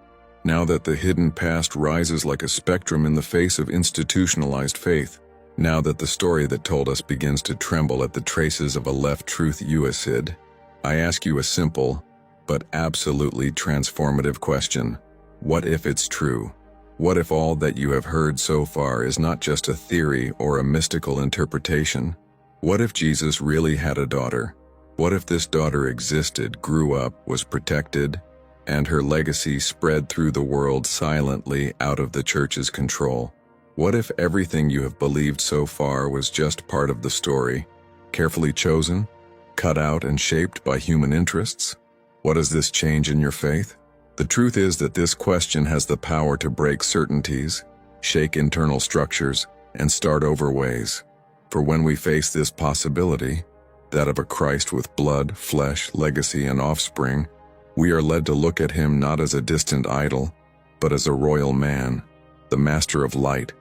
A: now that the hidden past rises like a spectrum in the face of institutionalized faith, now that the story that told us begins to tremble at the traces of a left truth USID, I ask you a simple, but absolutely transformative question. What if it's true? What if all that you have heard so far is not just a theory or a mystical interpretation? What if Jesus really had a daughter? What if this daughter existed, grew up, was protected, and her legacy spread through the world silently out of the church's control? What if everything you have believed so far was just part of the story, carefully chosen, cut out and shaped by human interests? What does this change in your faith? The truth is that this question has the power to break certainties, shake internal structures, and start over ways. For when we face this possibility, that of a Christ with blood, flesh, legacy, and offspring, we are led to look at him not as a distant idol, but as a royal man, the master of light,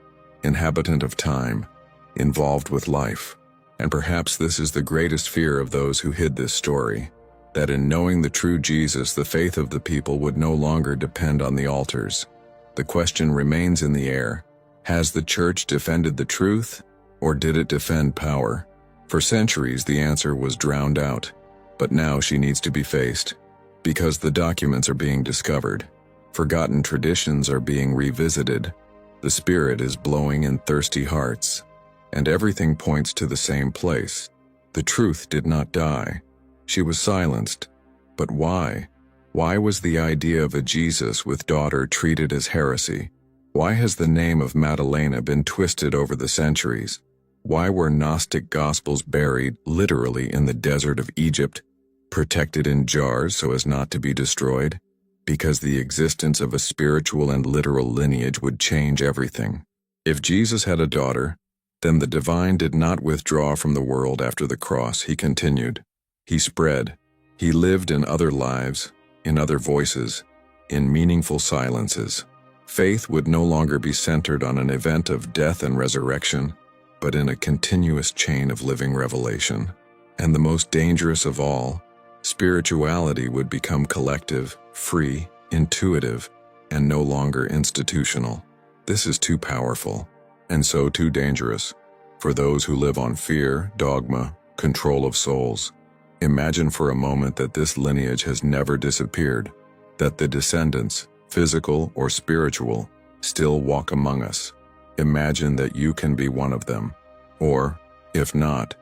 A: inhabitant of time, involved with life. And perhaps this is the greatest fear of those who hid this story, that in knowing the true Jesus, the faith of the people would no longer depend on the altars. The question remains in the air. Has the church defended the truth, or did it defend power? For centuries, the answer was drowned out, but now she needs to be faced, because the documents are being discovered. Forgotten traditions are being revisited. The Spirit is blowing in thirsty hearts. And everything points to the same place. The truth did not die. She was silenced. But why? Why was the idea of a Jesus with daughter treated as heresy? Why has the name of Magdalene been twisted over the centuries? Why were Gnostic gospels buried literally in the desert of Egypt, protected in jars so as not to be destroyed? Because the existence of a spiritual and literal lineage would change everything. If Jesus had a daughter, then the divine did not withdraw from the world after the cross. He continued. He spread. He lived in other lives, in other voices, in meaningful silences. Faith would no longer be centered on an event of death and resurrection, but in a continuous chain of living revelation. And the most dangerous of all, spirituality would become collective, free, intuitive, and no longer institutional. This is too powerful, and so too dangerous, for those who live on fear, dogma, control of souls. Imagine for a moment that this lineage has never disappeared, that the descendants, physical or spiritual, still walk among us. Imagine that you can be one of them. Or, if not,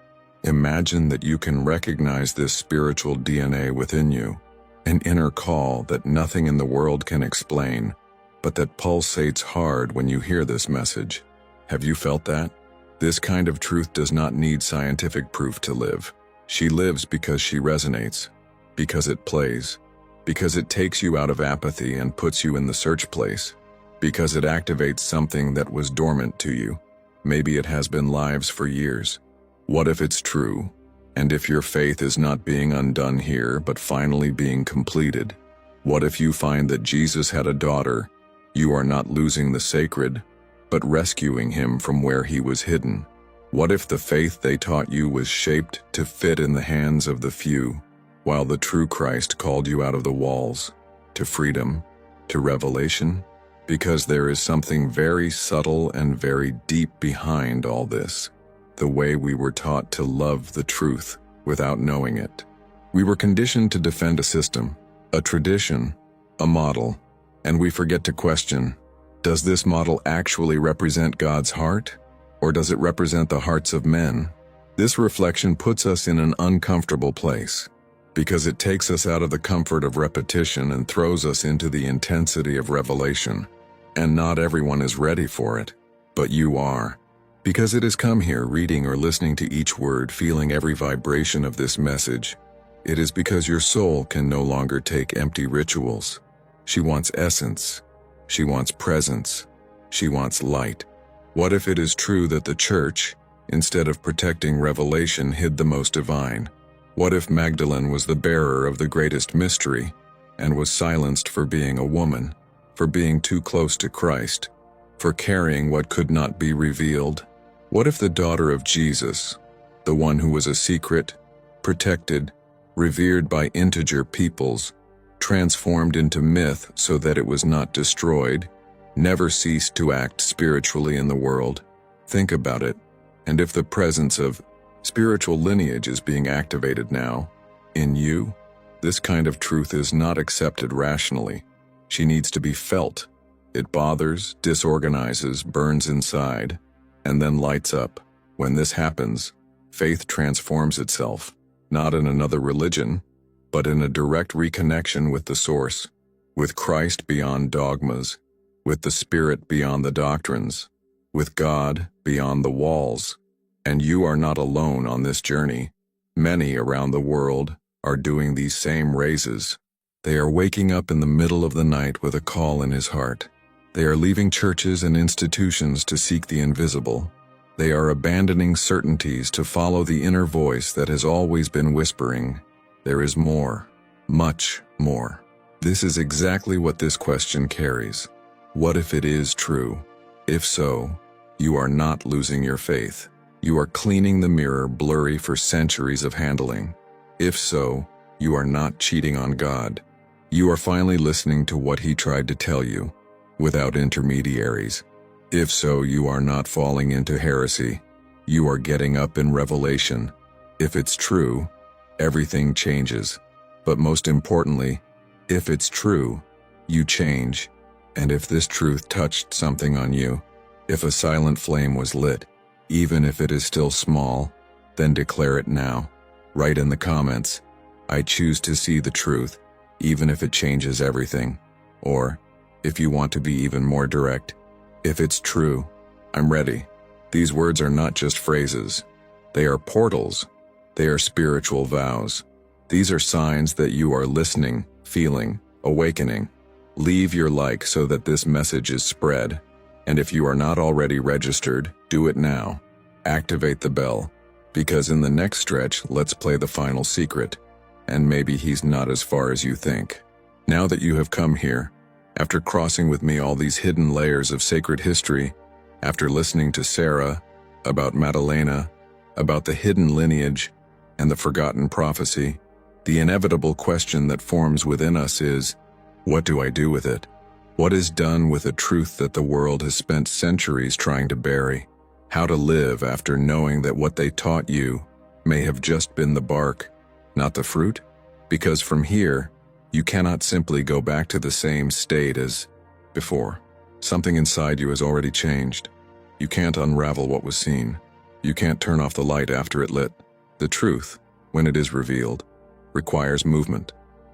A: imagine that you can recognize this spiritual DNA within you, an inner call that nothing in the world can explain, but that pulsates hard when you hear this message. Have you felt that? This kind of truth does not need scientific proof to live. She lives because she resonates, because it plays, because it takes you out of apathy and puts you in the search place, because it activates something that was dormant to you. Maybe it has been lives for years. What if it's true? And if your faith is not being undone here, but finally being completed? What if you find that Jesus had a daughter? You are not losing the sacred, but rescuing him from where he was hidden. What if the faith they taught you was shaped to fit in the hands of the few, while the true Christ called you out of the walls, to freedom, to revelation? Because there is something very subtle and very deep behind all this. The way we were taught to love the truth without knowing it. We were conditioned to defend a system, a tradition, a model, and we forget to question, does this model actually represent God's heart, or does it represent the hearts of men? This reflection puts us in an uncomfortable place, because it takes us out of the comfort of repetition and throws us into the intensity of revelation. And not everyone is ready for it, but you are. Because it has come here reading or listening to each word, feeling every vibration of this message. It is because your soul can no longer take empty rituals. She wants essence. She wants presence. She wants light. What if it is true that the church, instead of protecting revelation, hid the most divine? What if Magdalene was the bearer of the greatest mystery, and was silenced for being a woman, for being too close to Christ, for carrying what could not be revealed? What if the daughter of Jesus, the one who was a secret, protected, revered by integer peoples, transformed into myth so that it was not destroyed, never ceased to act spiritually in the world? Think about it. And if the presence of spiritual lineage is being activated now, in you, this kind of truth is not accepted rationally. She needs to be felt. It bothers, disorganizes, burns inside, and then lights up. When this happens, faith transforms itself, not in another religion, but in a direct reconnection with the source, with Christ beyond dogmas, with the Spirit beyond the doctrines, with God beyond the walls. And you are not alone on this journey. Many around the world are doing these same raises. They are waking up in the middle of the night with a call in his heart. They are leaving churches and institutions to seek the invisible. They are abandoning certainties to follow the inner voice that has always been whispering, there is more, much more. This is exactly what this question carries. What if it is true? If so, you are not losing your faith. You are cleaning the mirror blurry for centuries of handling. If so, you are not cheating on God. You are finally listening to what he tried to tell you, without intermediaries. If so, you are not falling into heresy. You are getting up in revelation. If it's true, everything changes. But most importantly, if it's true, you change. And if this truth touched something on you, if a silent flame was lit, even if it is still small, then declare it now. Write in the comments, "I choose to see the truth, even if it changes everything." Or, if you want to be even more direct, "If it's true, I'm ready." These words are not just phrases. They are portals. They are spiritual vows. These are signs that you are listening, feeling, awakening. Leave your like so that this message is spread. And if you are not already registered, do it now. Activate the bell. Because in the next stretch, let's play the final secret. And maybe he's not as far as you think. Now that you have come here, after crossing with me all these hidden layers of sacred history, after listening to Sarah, about Magdalena, about the hidden lineage, and the forgotten prophecy, the inevitable question that forms within us is, what do I do with it? What is done with a truth that the world has spent centuries trying to bury? How to live after knowing that what they taught you may have just been the bark, not the fruit? Because from here, you cannot simply go back to the same state as before. Something inside you has already changed. You can't unravel what was seen. You can't turn off the light after it lit. The truth, when it is revealed, requires movement.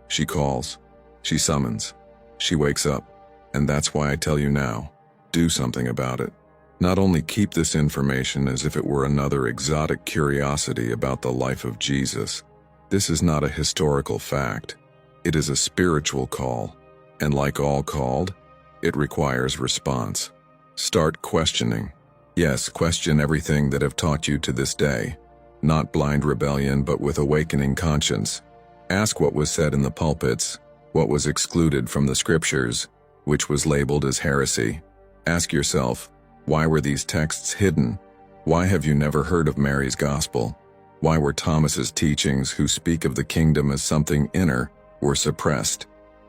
A: She calls. She summons. She wakes up. And that's why I tell you now, do something about it. Not only keep this information as if it were another exotic curiosity about the life of Jesus. This is not a historical fact. It is a spiritual call. And like all called, it requires response. Start questioning. Yes, question everything that have taught you to this day. Not blind rebellion, but with awakening conscience. Ask what was said in the pulpits, what was excluded from the scriptures, which was labeled as heresy. Ask yourself, why were these texts hidden? Why have you never heard of Mary's gospel? Why were Thomas's teachings, who speak of the kingdom as something inner, were suppressed?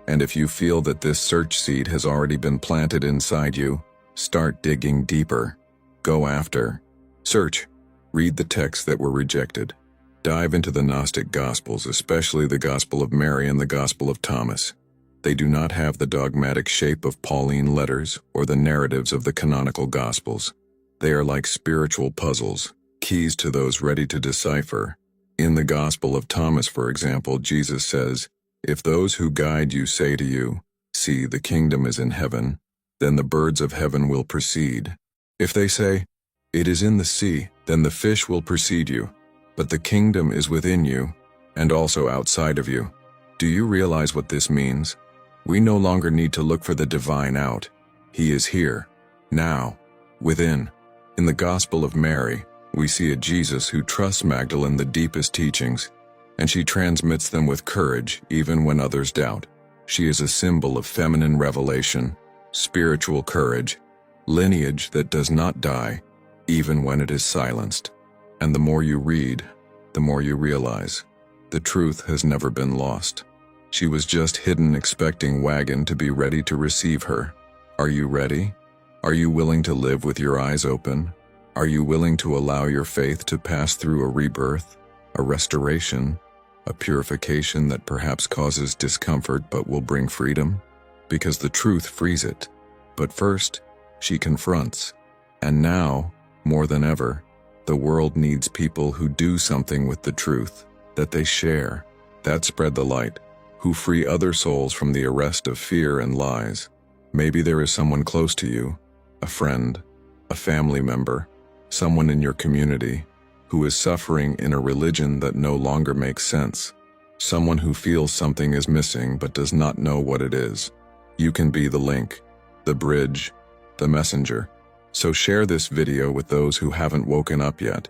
A: And if you feel that this search seed has already been planted inside you, start digging deeper. Go after. Search. Read the texts that were rejected. Dive into the Gnostic Gospels, especially the Gospel of Mary and the Gospel of Thomas. They do not have the dogmatic shape of Pauline letters or the narratives of the canonical Gospels. They are like spiritual puzzles, keys to those ready to decipher. In the Gospel of Thomas, for example, Jesus says, "If those who guide you say to you, 'See, the kingdom is in heaven,' then the birds of heaven will precede. If they say, 'It is in the sea,' then the fish will precede you. But the kingdom is within you, and also outside of you." Do you realize what this means? We no longer need to look for the divine out. He is here, now, within. In the Gospel of Mary, we see a Jesus who trusts Magdalene the deepest teachings, and she transmits them with courage even when others doubt. She is a symbol of feminine revelation, spiritual courage, lineage that does not die, even when it is silenced. And the more you read, the more you realize, the truth has never been lost. She was just hidden, expecting wagon to be ready to receive her. Are you ready? Are you willing to live with your eyes open? Are you willing to allow your faith to pass through a rebirth, a restoration, a purification that perhaps causes discomfort but will bring freedom? Because the truth frees it. But first, she confronts. And now, more than ever, the world needs people who do something with the truth, that they share, that spread the light, who free other souls from the arrest of fear and lies. Maybe there is someone close to you, a friend, a family member, someone in your community, who is suffering in a religion that no longer makes sense. Someone who feels something is missing but does not know what it is. You can be the link, the bridge, the messenger. So share this video with those who haven't woken up yet,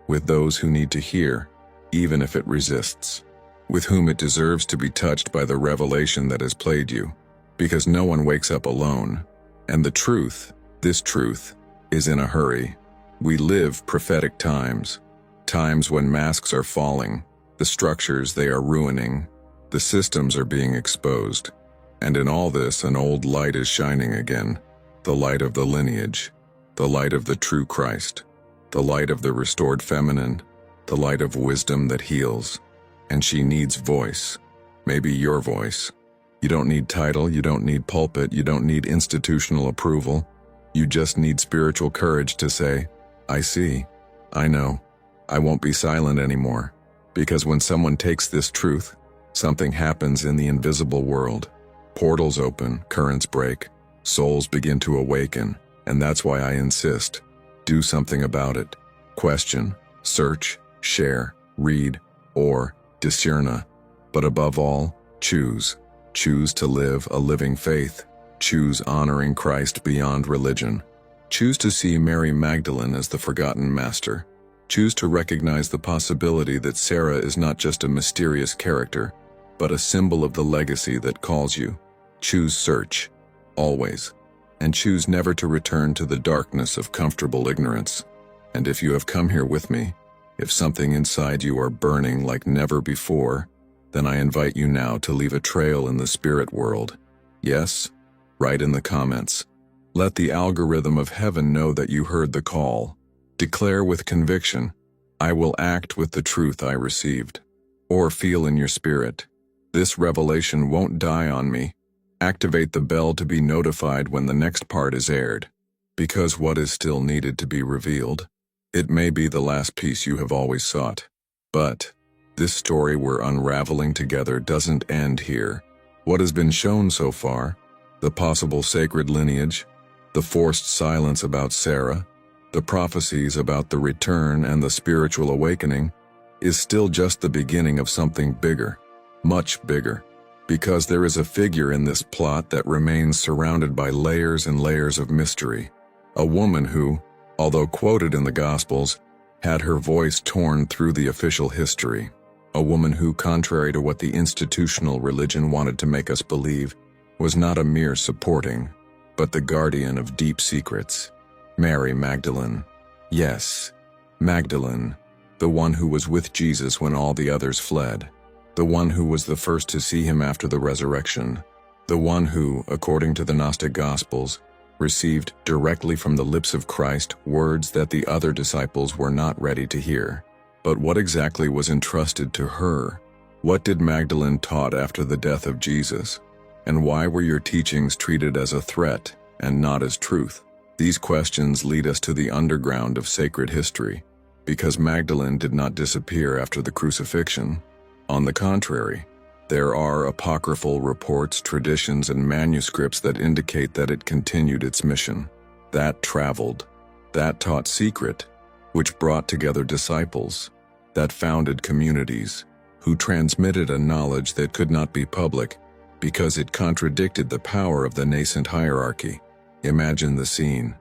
A: with those who need to hear, even if it resists, with whom it deserves to be touched by the revelation that has plagued you, because no one wakes up alone. And the truth, this truth, is in a hurry. We live prophetic times, times when masks are falling, the structures they are ruining, the systems are being exposed. And in all this, an old light is shining again, the light of the lineage, the light of the true Christ, the light of the restored feminine, the light of wisdom that heals. And she needs voice, maybe your voice, You don't need title, you don't need pulpit, you don't need institutional approval. You just need spiritual courage to say, I see, I know, I won't be silent anymore. Because when someone takes this truth, something happens in the invisible world. Portals open, currents break, souls begin to awaken, and that's why I insist. Do something about it. Question, search, share, read, or discern. But above all, choose. Choose to live a living faith. Choose honoring Christ beyond religion. Choose to see Mary Magdalene as the forgotten master. Choose to recognize the possibility that Sarah is not just a mysterious character, but a symbol of the legacy that calls you. Choose search, always, and choose never to return to the darkness of comfortable ignorance. And if you have come here with me, if something inside you are burning like never before, then I invite you now to leave a trail in the spirit world. Yes? Write in the comments. Let the algorithm of heaven know that you heard the call. Declare with conviction, I will act with the truth I received. Or feel in your spirit, this revelation won't die on me. Activate the bell to be notified when the next part is aired. Because what is still needed to be revealed? It may be the last piece you have always sought. But this story we're unraveling together doesn't end here. What has been shown so far, the possible sacred lineage, the forced silence about Sarah, the prophecies about the return and the spiritual awakening, is still just the beginning of something bigger, much bigger. Because there is a figure in this plot that remains surrounded by layers and layers of mystery. A woman who, although quoted in the Gospels, had her voice torn through the official history. A woman who, contrary to what the institutional religion wanted to make us believe, was not a mere supporting, but the guardian of deep secrets. Mary Magdalene. Yes, Magdalene, the one who was with Jesus when all the others fled. The one who was the first to see him after the resurrection. The one who, according to the Gnostic Gospels, received directly from the lips of Christ words that the other disciples were not ready to hear. But what exactly was entrusted to her? What did Magdalene taught after the death of Jesus? And why were your teachings treated as a threat and not as truth? These questions lead us to the underground of sacred history, because Magdalene did not disappear after the crucifixion. On the contrary, there are apocryphal reports, traditions, and manuscripts that indicate that it continued its mission. That traveled, that taught secret, which brought together disciples, that founded communities, who transmitted a knowledge that could not be public because it contradicted the power of the nascent hierarchy. Imagine the scene.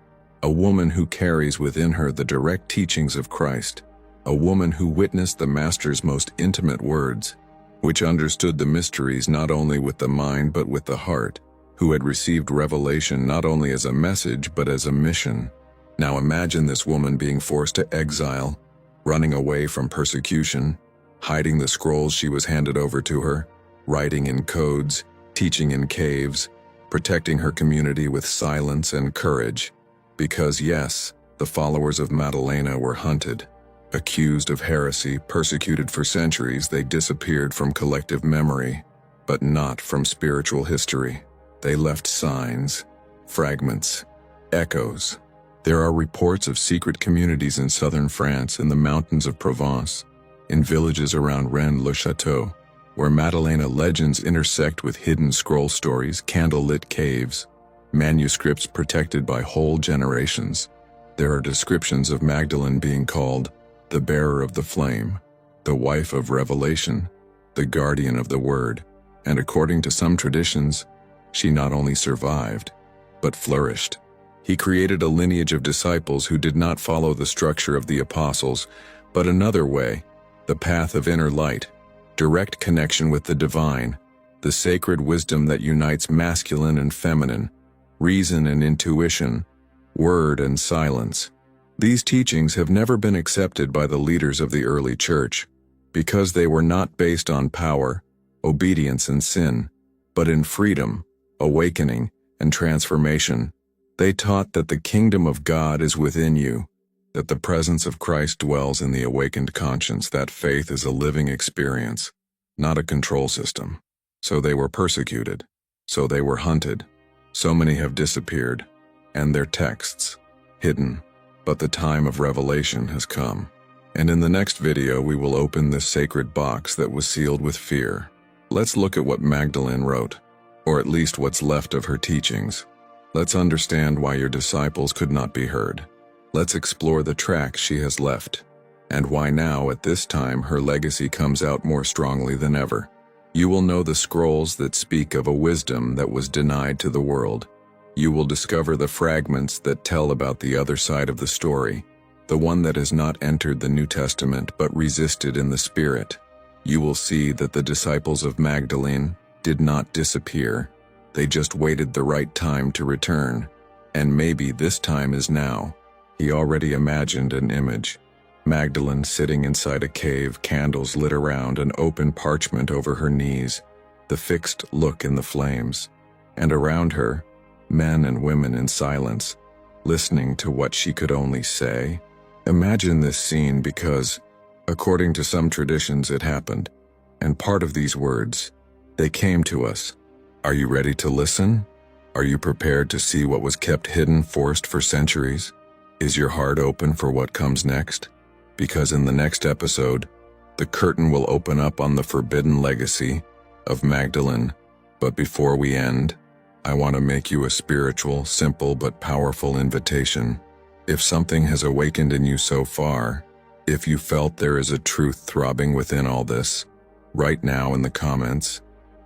A: A woman who carries within her the direct teachings of Christ, a woman who witnessed the Master's most intimate words, which understood the mysteries not only with the mind but with the heart, who had received revelation not only as a message but as a mission. Now imagine this woman being forced to exile, running away from persecution, hiding the scrolls she was handed over to her, writing in codes, teaching in caves, protecting her community with silence and courage. Because yes, the followers of Magdalene were hunted. Accused of heresy, persecuted for centuries, they disappeared from collective memory, but not from spiritual history. They left signs, fragments, echoes. There are reports of secret communities in southern France, in the mountains of Provence, in villages around Rennes-le-Château, where Magdalene legends intersect with hidden scroll stories, candlelit caves, manuscripts protected by whole generations. There are descriptions of Magdalene being called the bearer of the flame, the wife of revelation, the guardian of the word, and according to some traditions, she not only survived, but flourished. He created a lineage of disciples who did not follow the structure of the apostles, but another way, the path of inner light, direct connection with the divine, the sacred wisdom that unites masculine and feminine, reason and intuition, word and silence. These teachings have never been accepted by the leaders of the early church, because they were not based on power, obedience and sin, but in freedom, awakening, and transformation. They taught that the kingdom of God is within you, that the presence of Christ dwells in the awakened conscience, that faith is a living experience, not a control system. So they were persecuted. So they were hunted. So many have disappeared, and their texts hidden. But the time of revelation has come. And in the next video we will open this sacred box that was sealed with fear. Let's look at what Magdalene wrote, or at least what's left of her teachings. Let's understand why your disciples could not be heard. Let's explore the tracks she has left, and why now at this time her legacy comes out more strongly than ever. You will know the scrolls that speak of a wisdom that was denied to the world. You will discover the fragments that tell about the other side of the story, the one that has not entered the New Testament but resisted in the Spirit. You will see that the disciples of Magdalene did not disappear. They just waited the right time to return, and maybe this time is now. He already imagined an image. Magdalene sitting inside a cave, candles lit around, an open parchment over her knees, the fixed look in the flames, and around her, men and women in silence, listening to what she could only say. Imagine this scene because, according to some traditions, it happened, and part of these words, they came to us. Are you ready to listen? Are you prepared to see what was kept hidden, forced for centuries? Is your heart open for what comes next? Because in the next episode, the curtain will open up on the forbidden legacy of Magdalene. But before we end, I want to make you a spiritual, simple but powerful invitation. If something has awakened in you so far, if you felt there is a truth throbbing within all this, right now in the comments,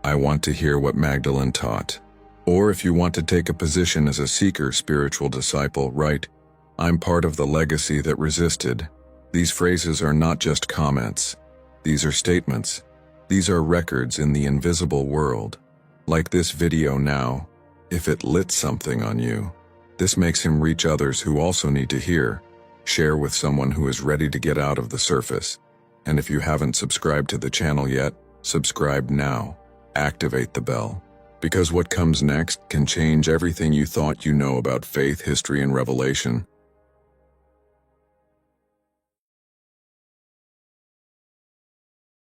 A: I want to hear what Magdalene taught. Or if you want to take a position as a seeker, spiritual disciple, write, I'm part of the legacy that resisted. These phrases are not just comments. These are statements. These are records in the invisible world. Like this video now, if it lit something on you, this makes him reach others who also need to hear. Share with someone who is ready to get out of the surface. And if you haven't subscribed to the channel yet, subscribe now. Activate the bell. Because what comes next can change everything you thought you know about faith, history, and revelation.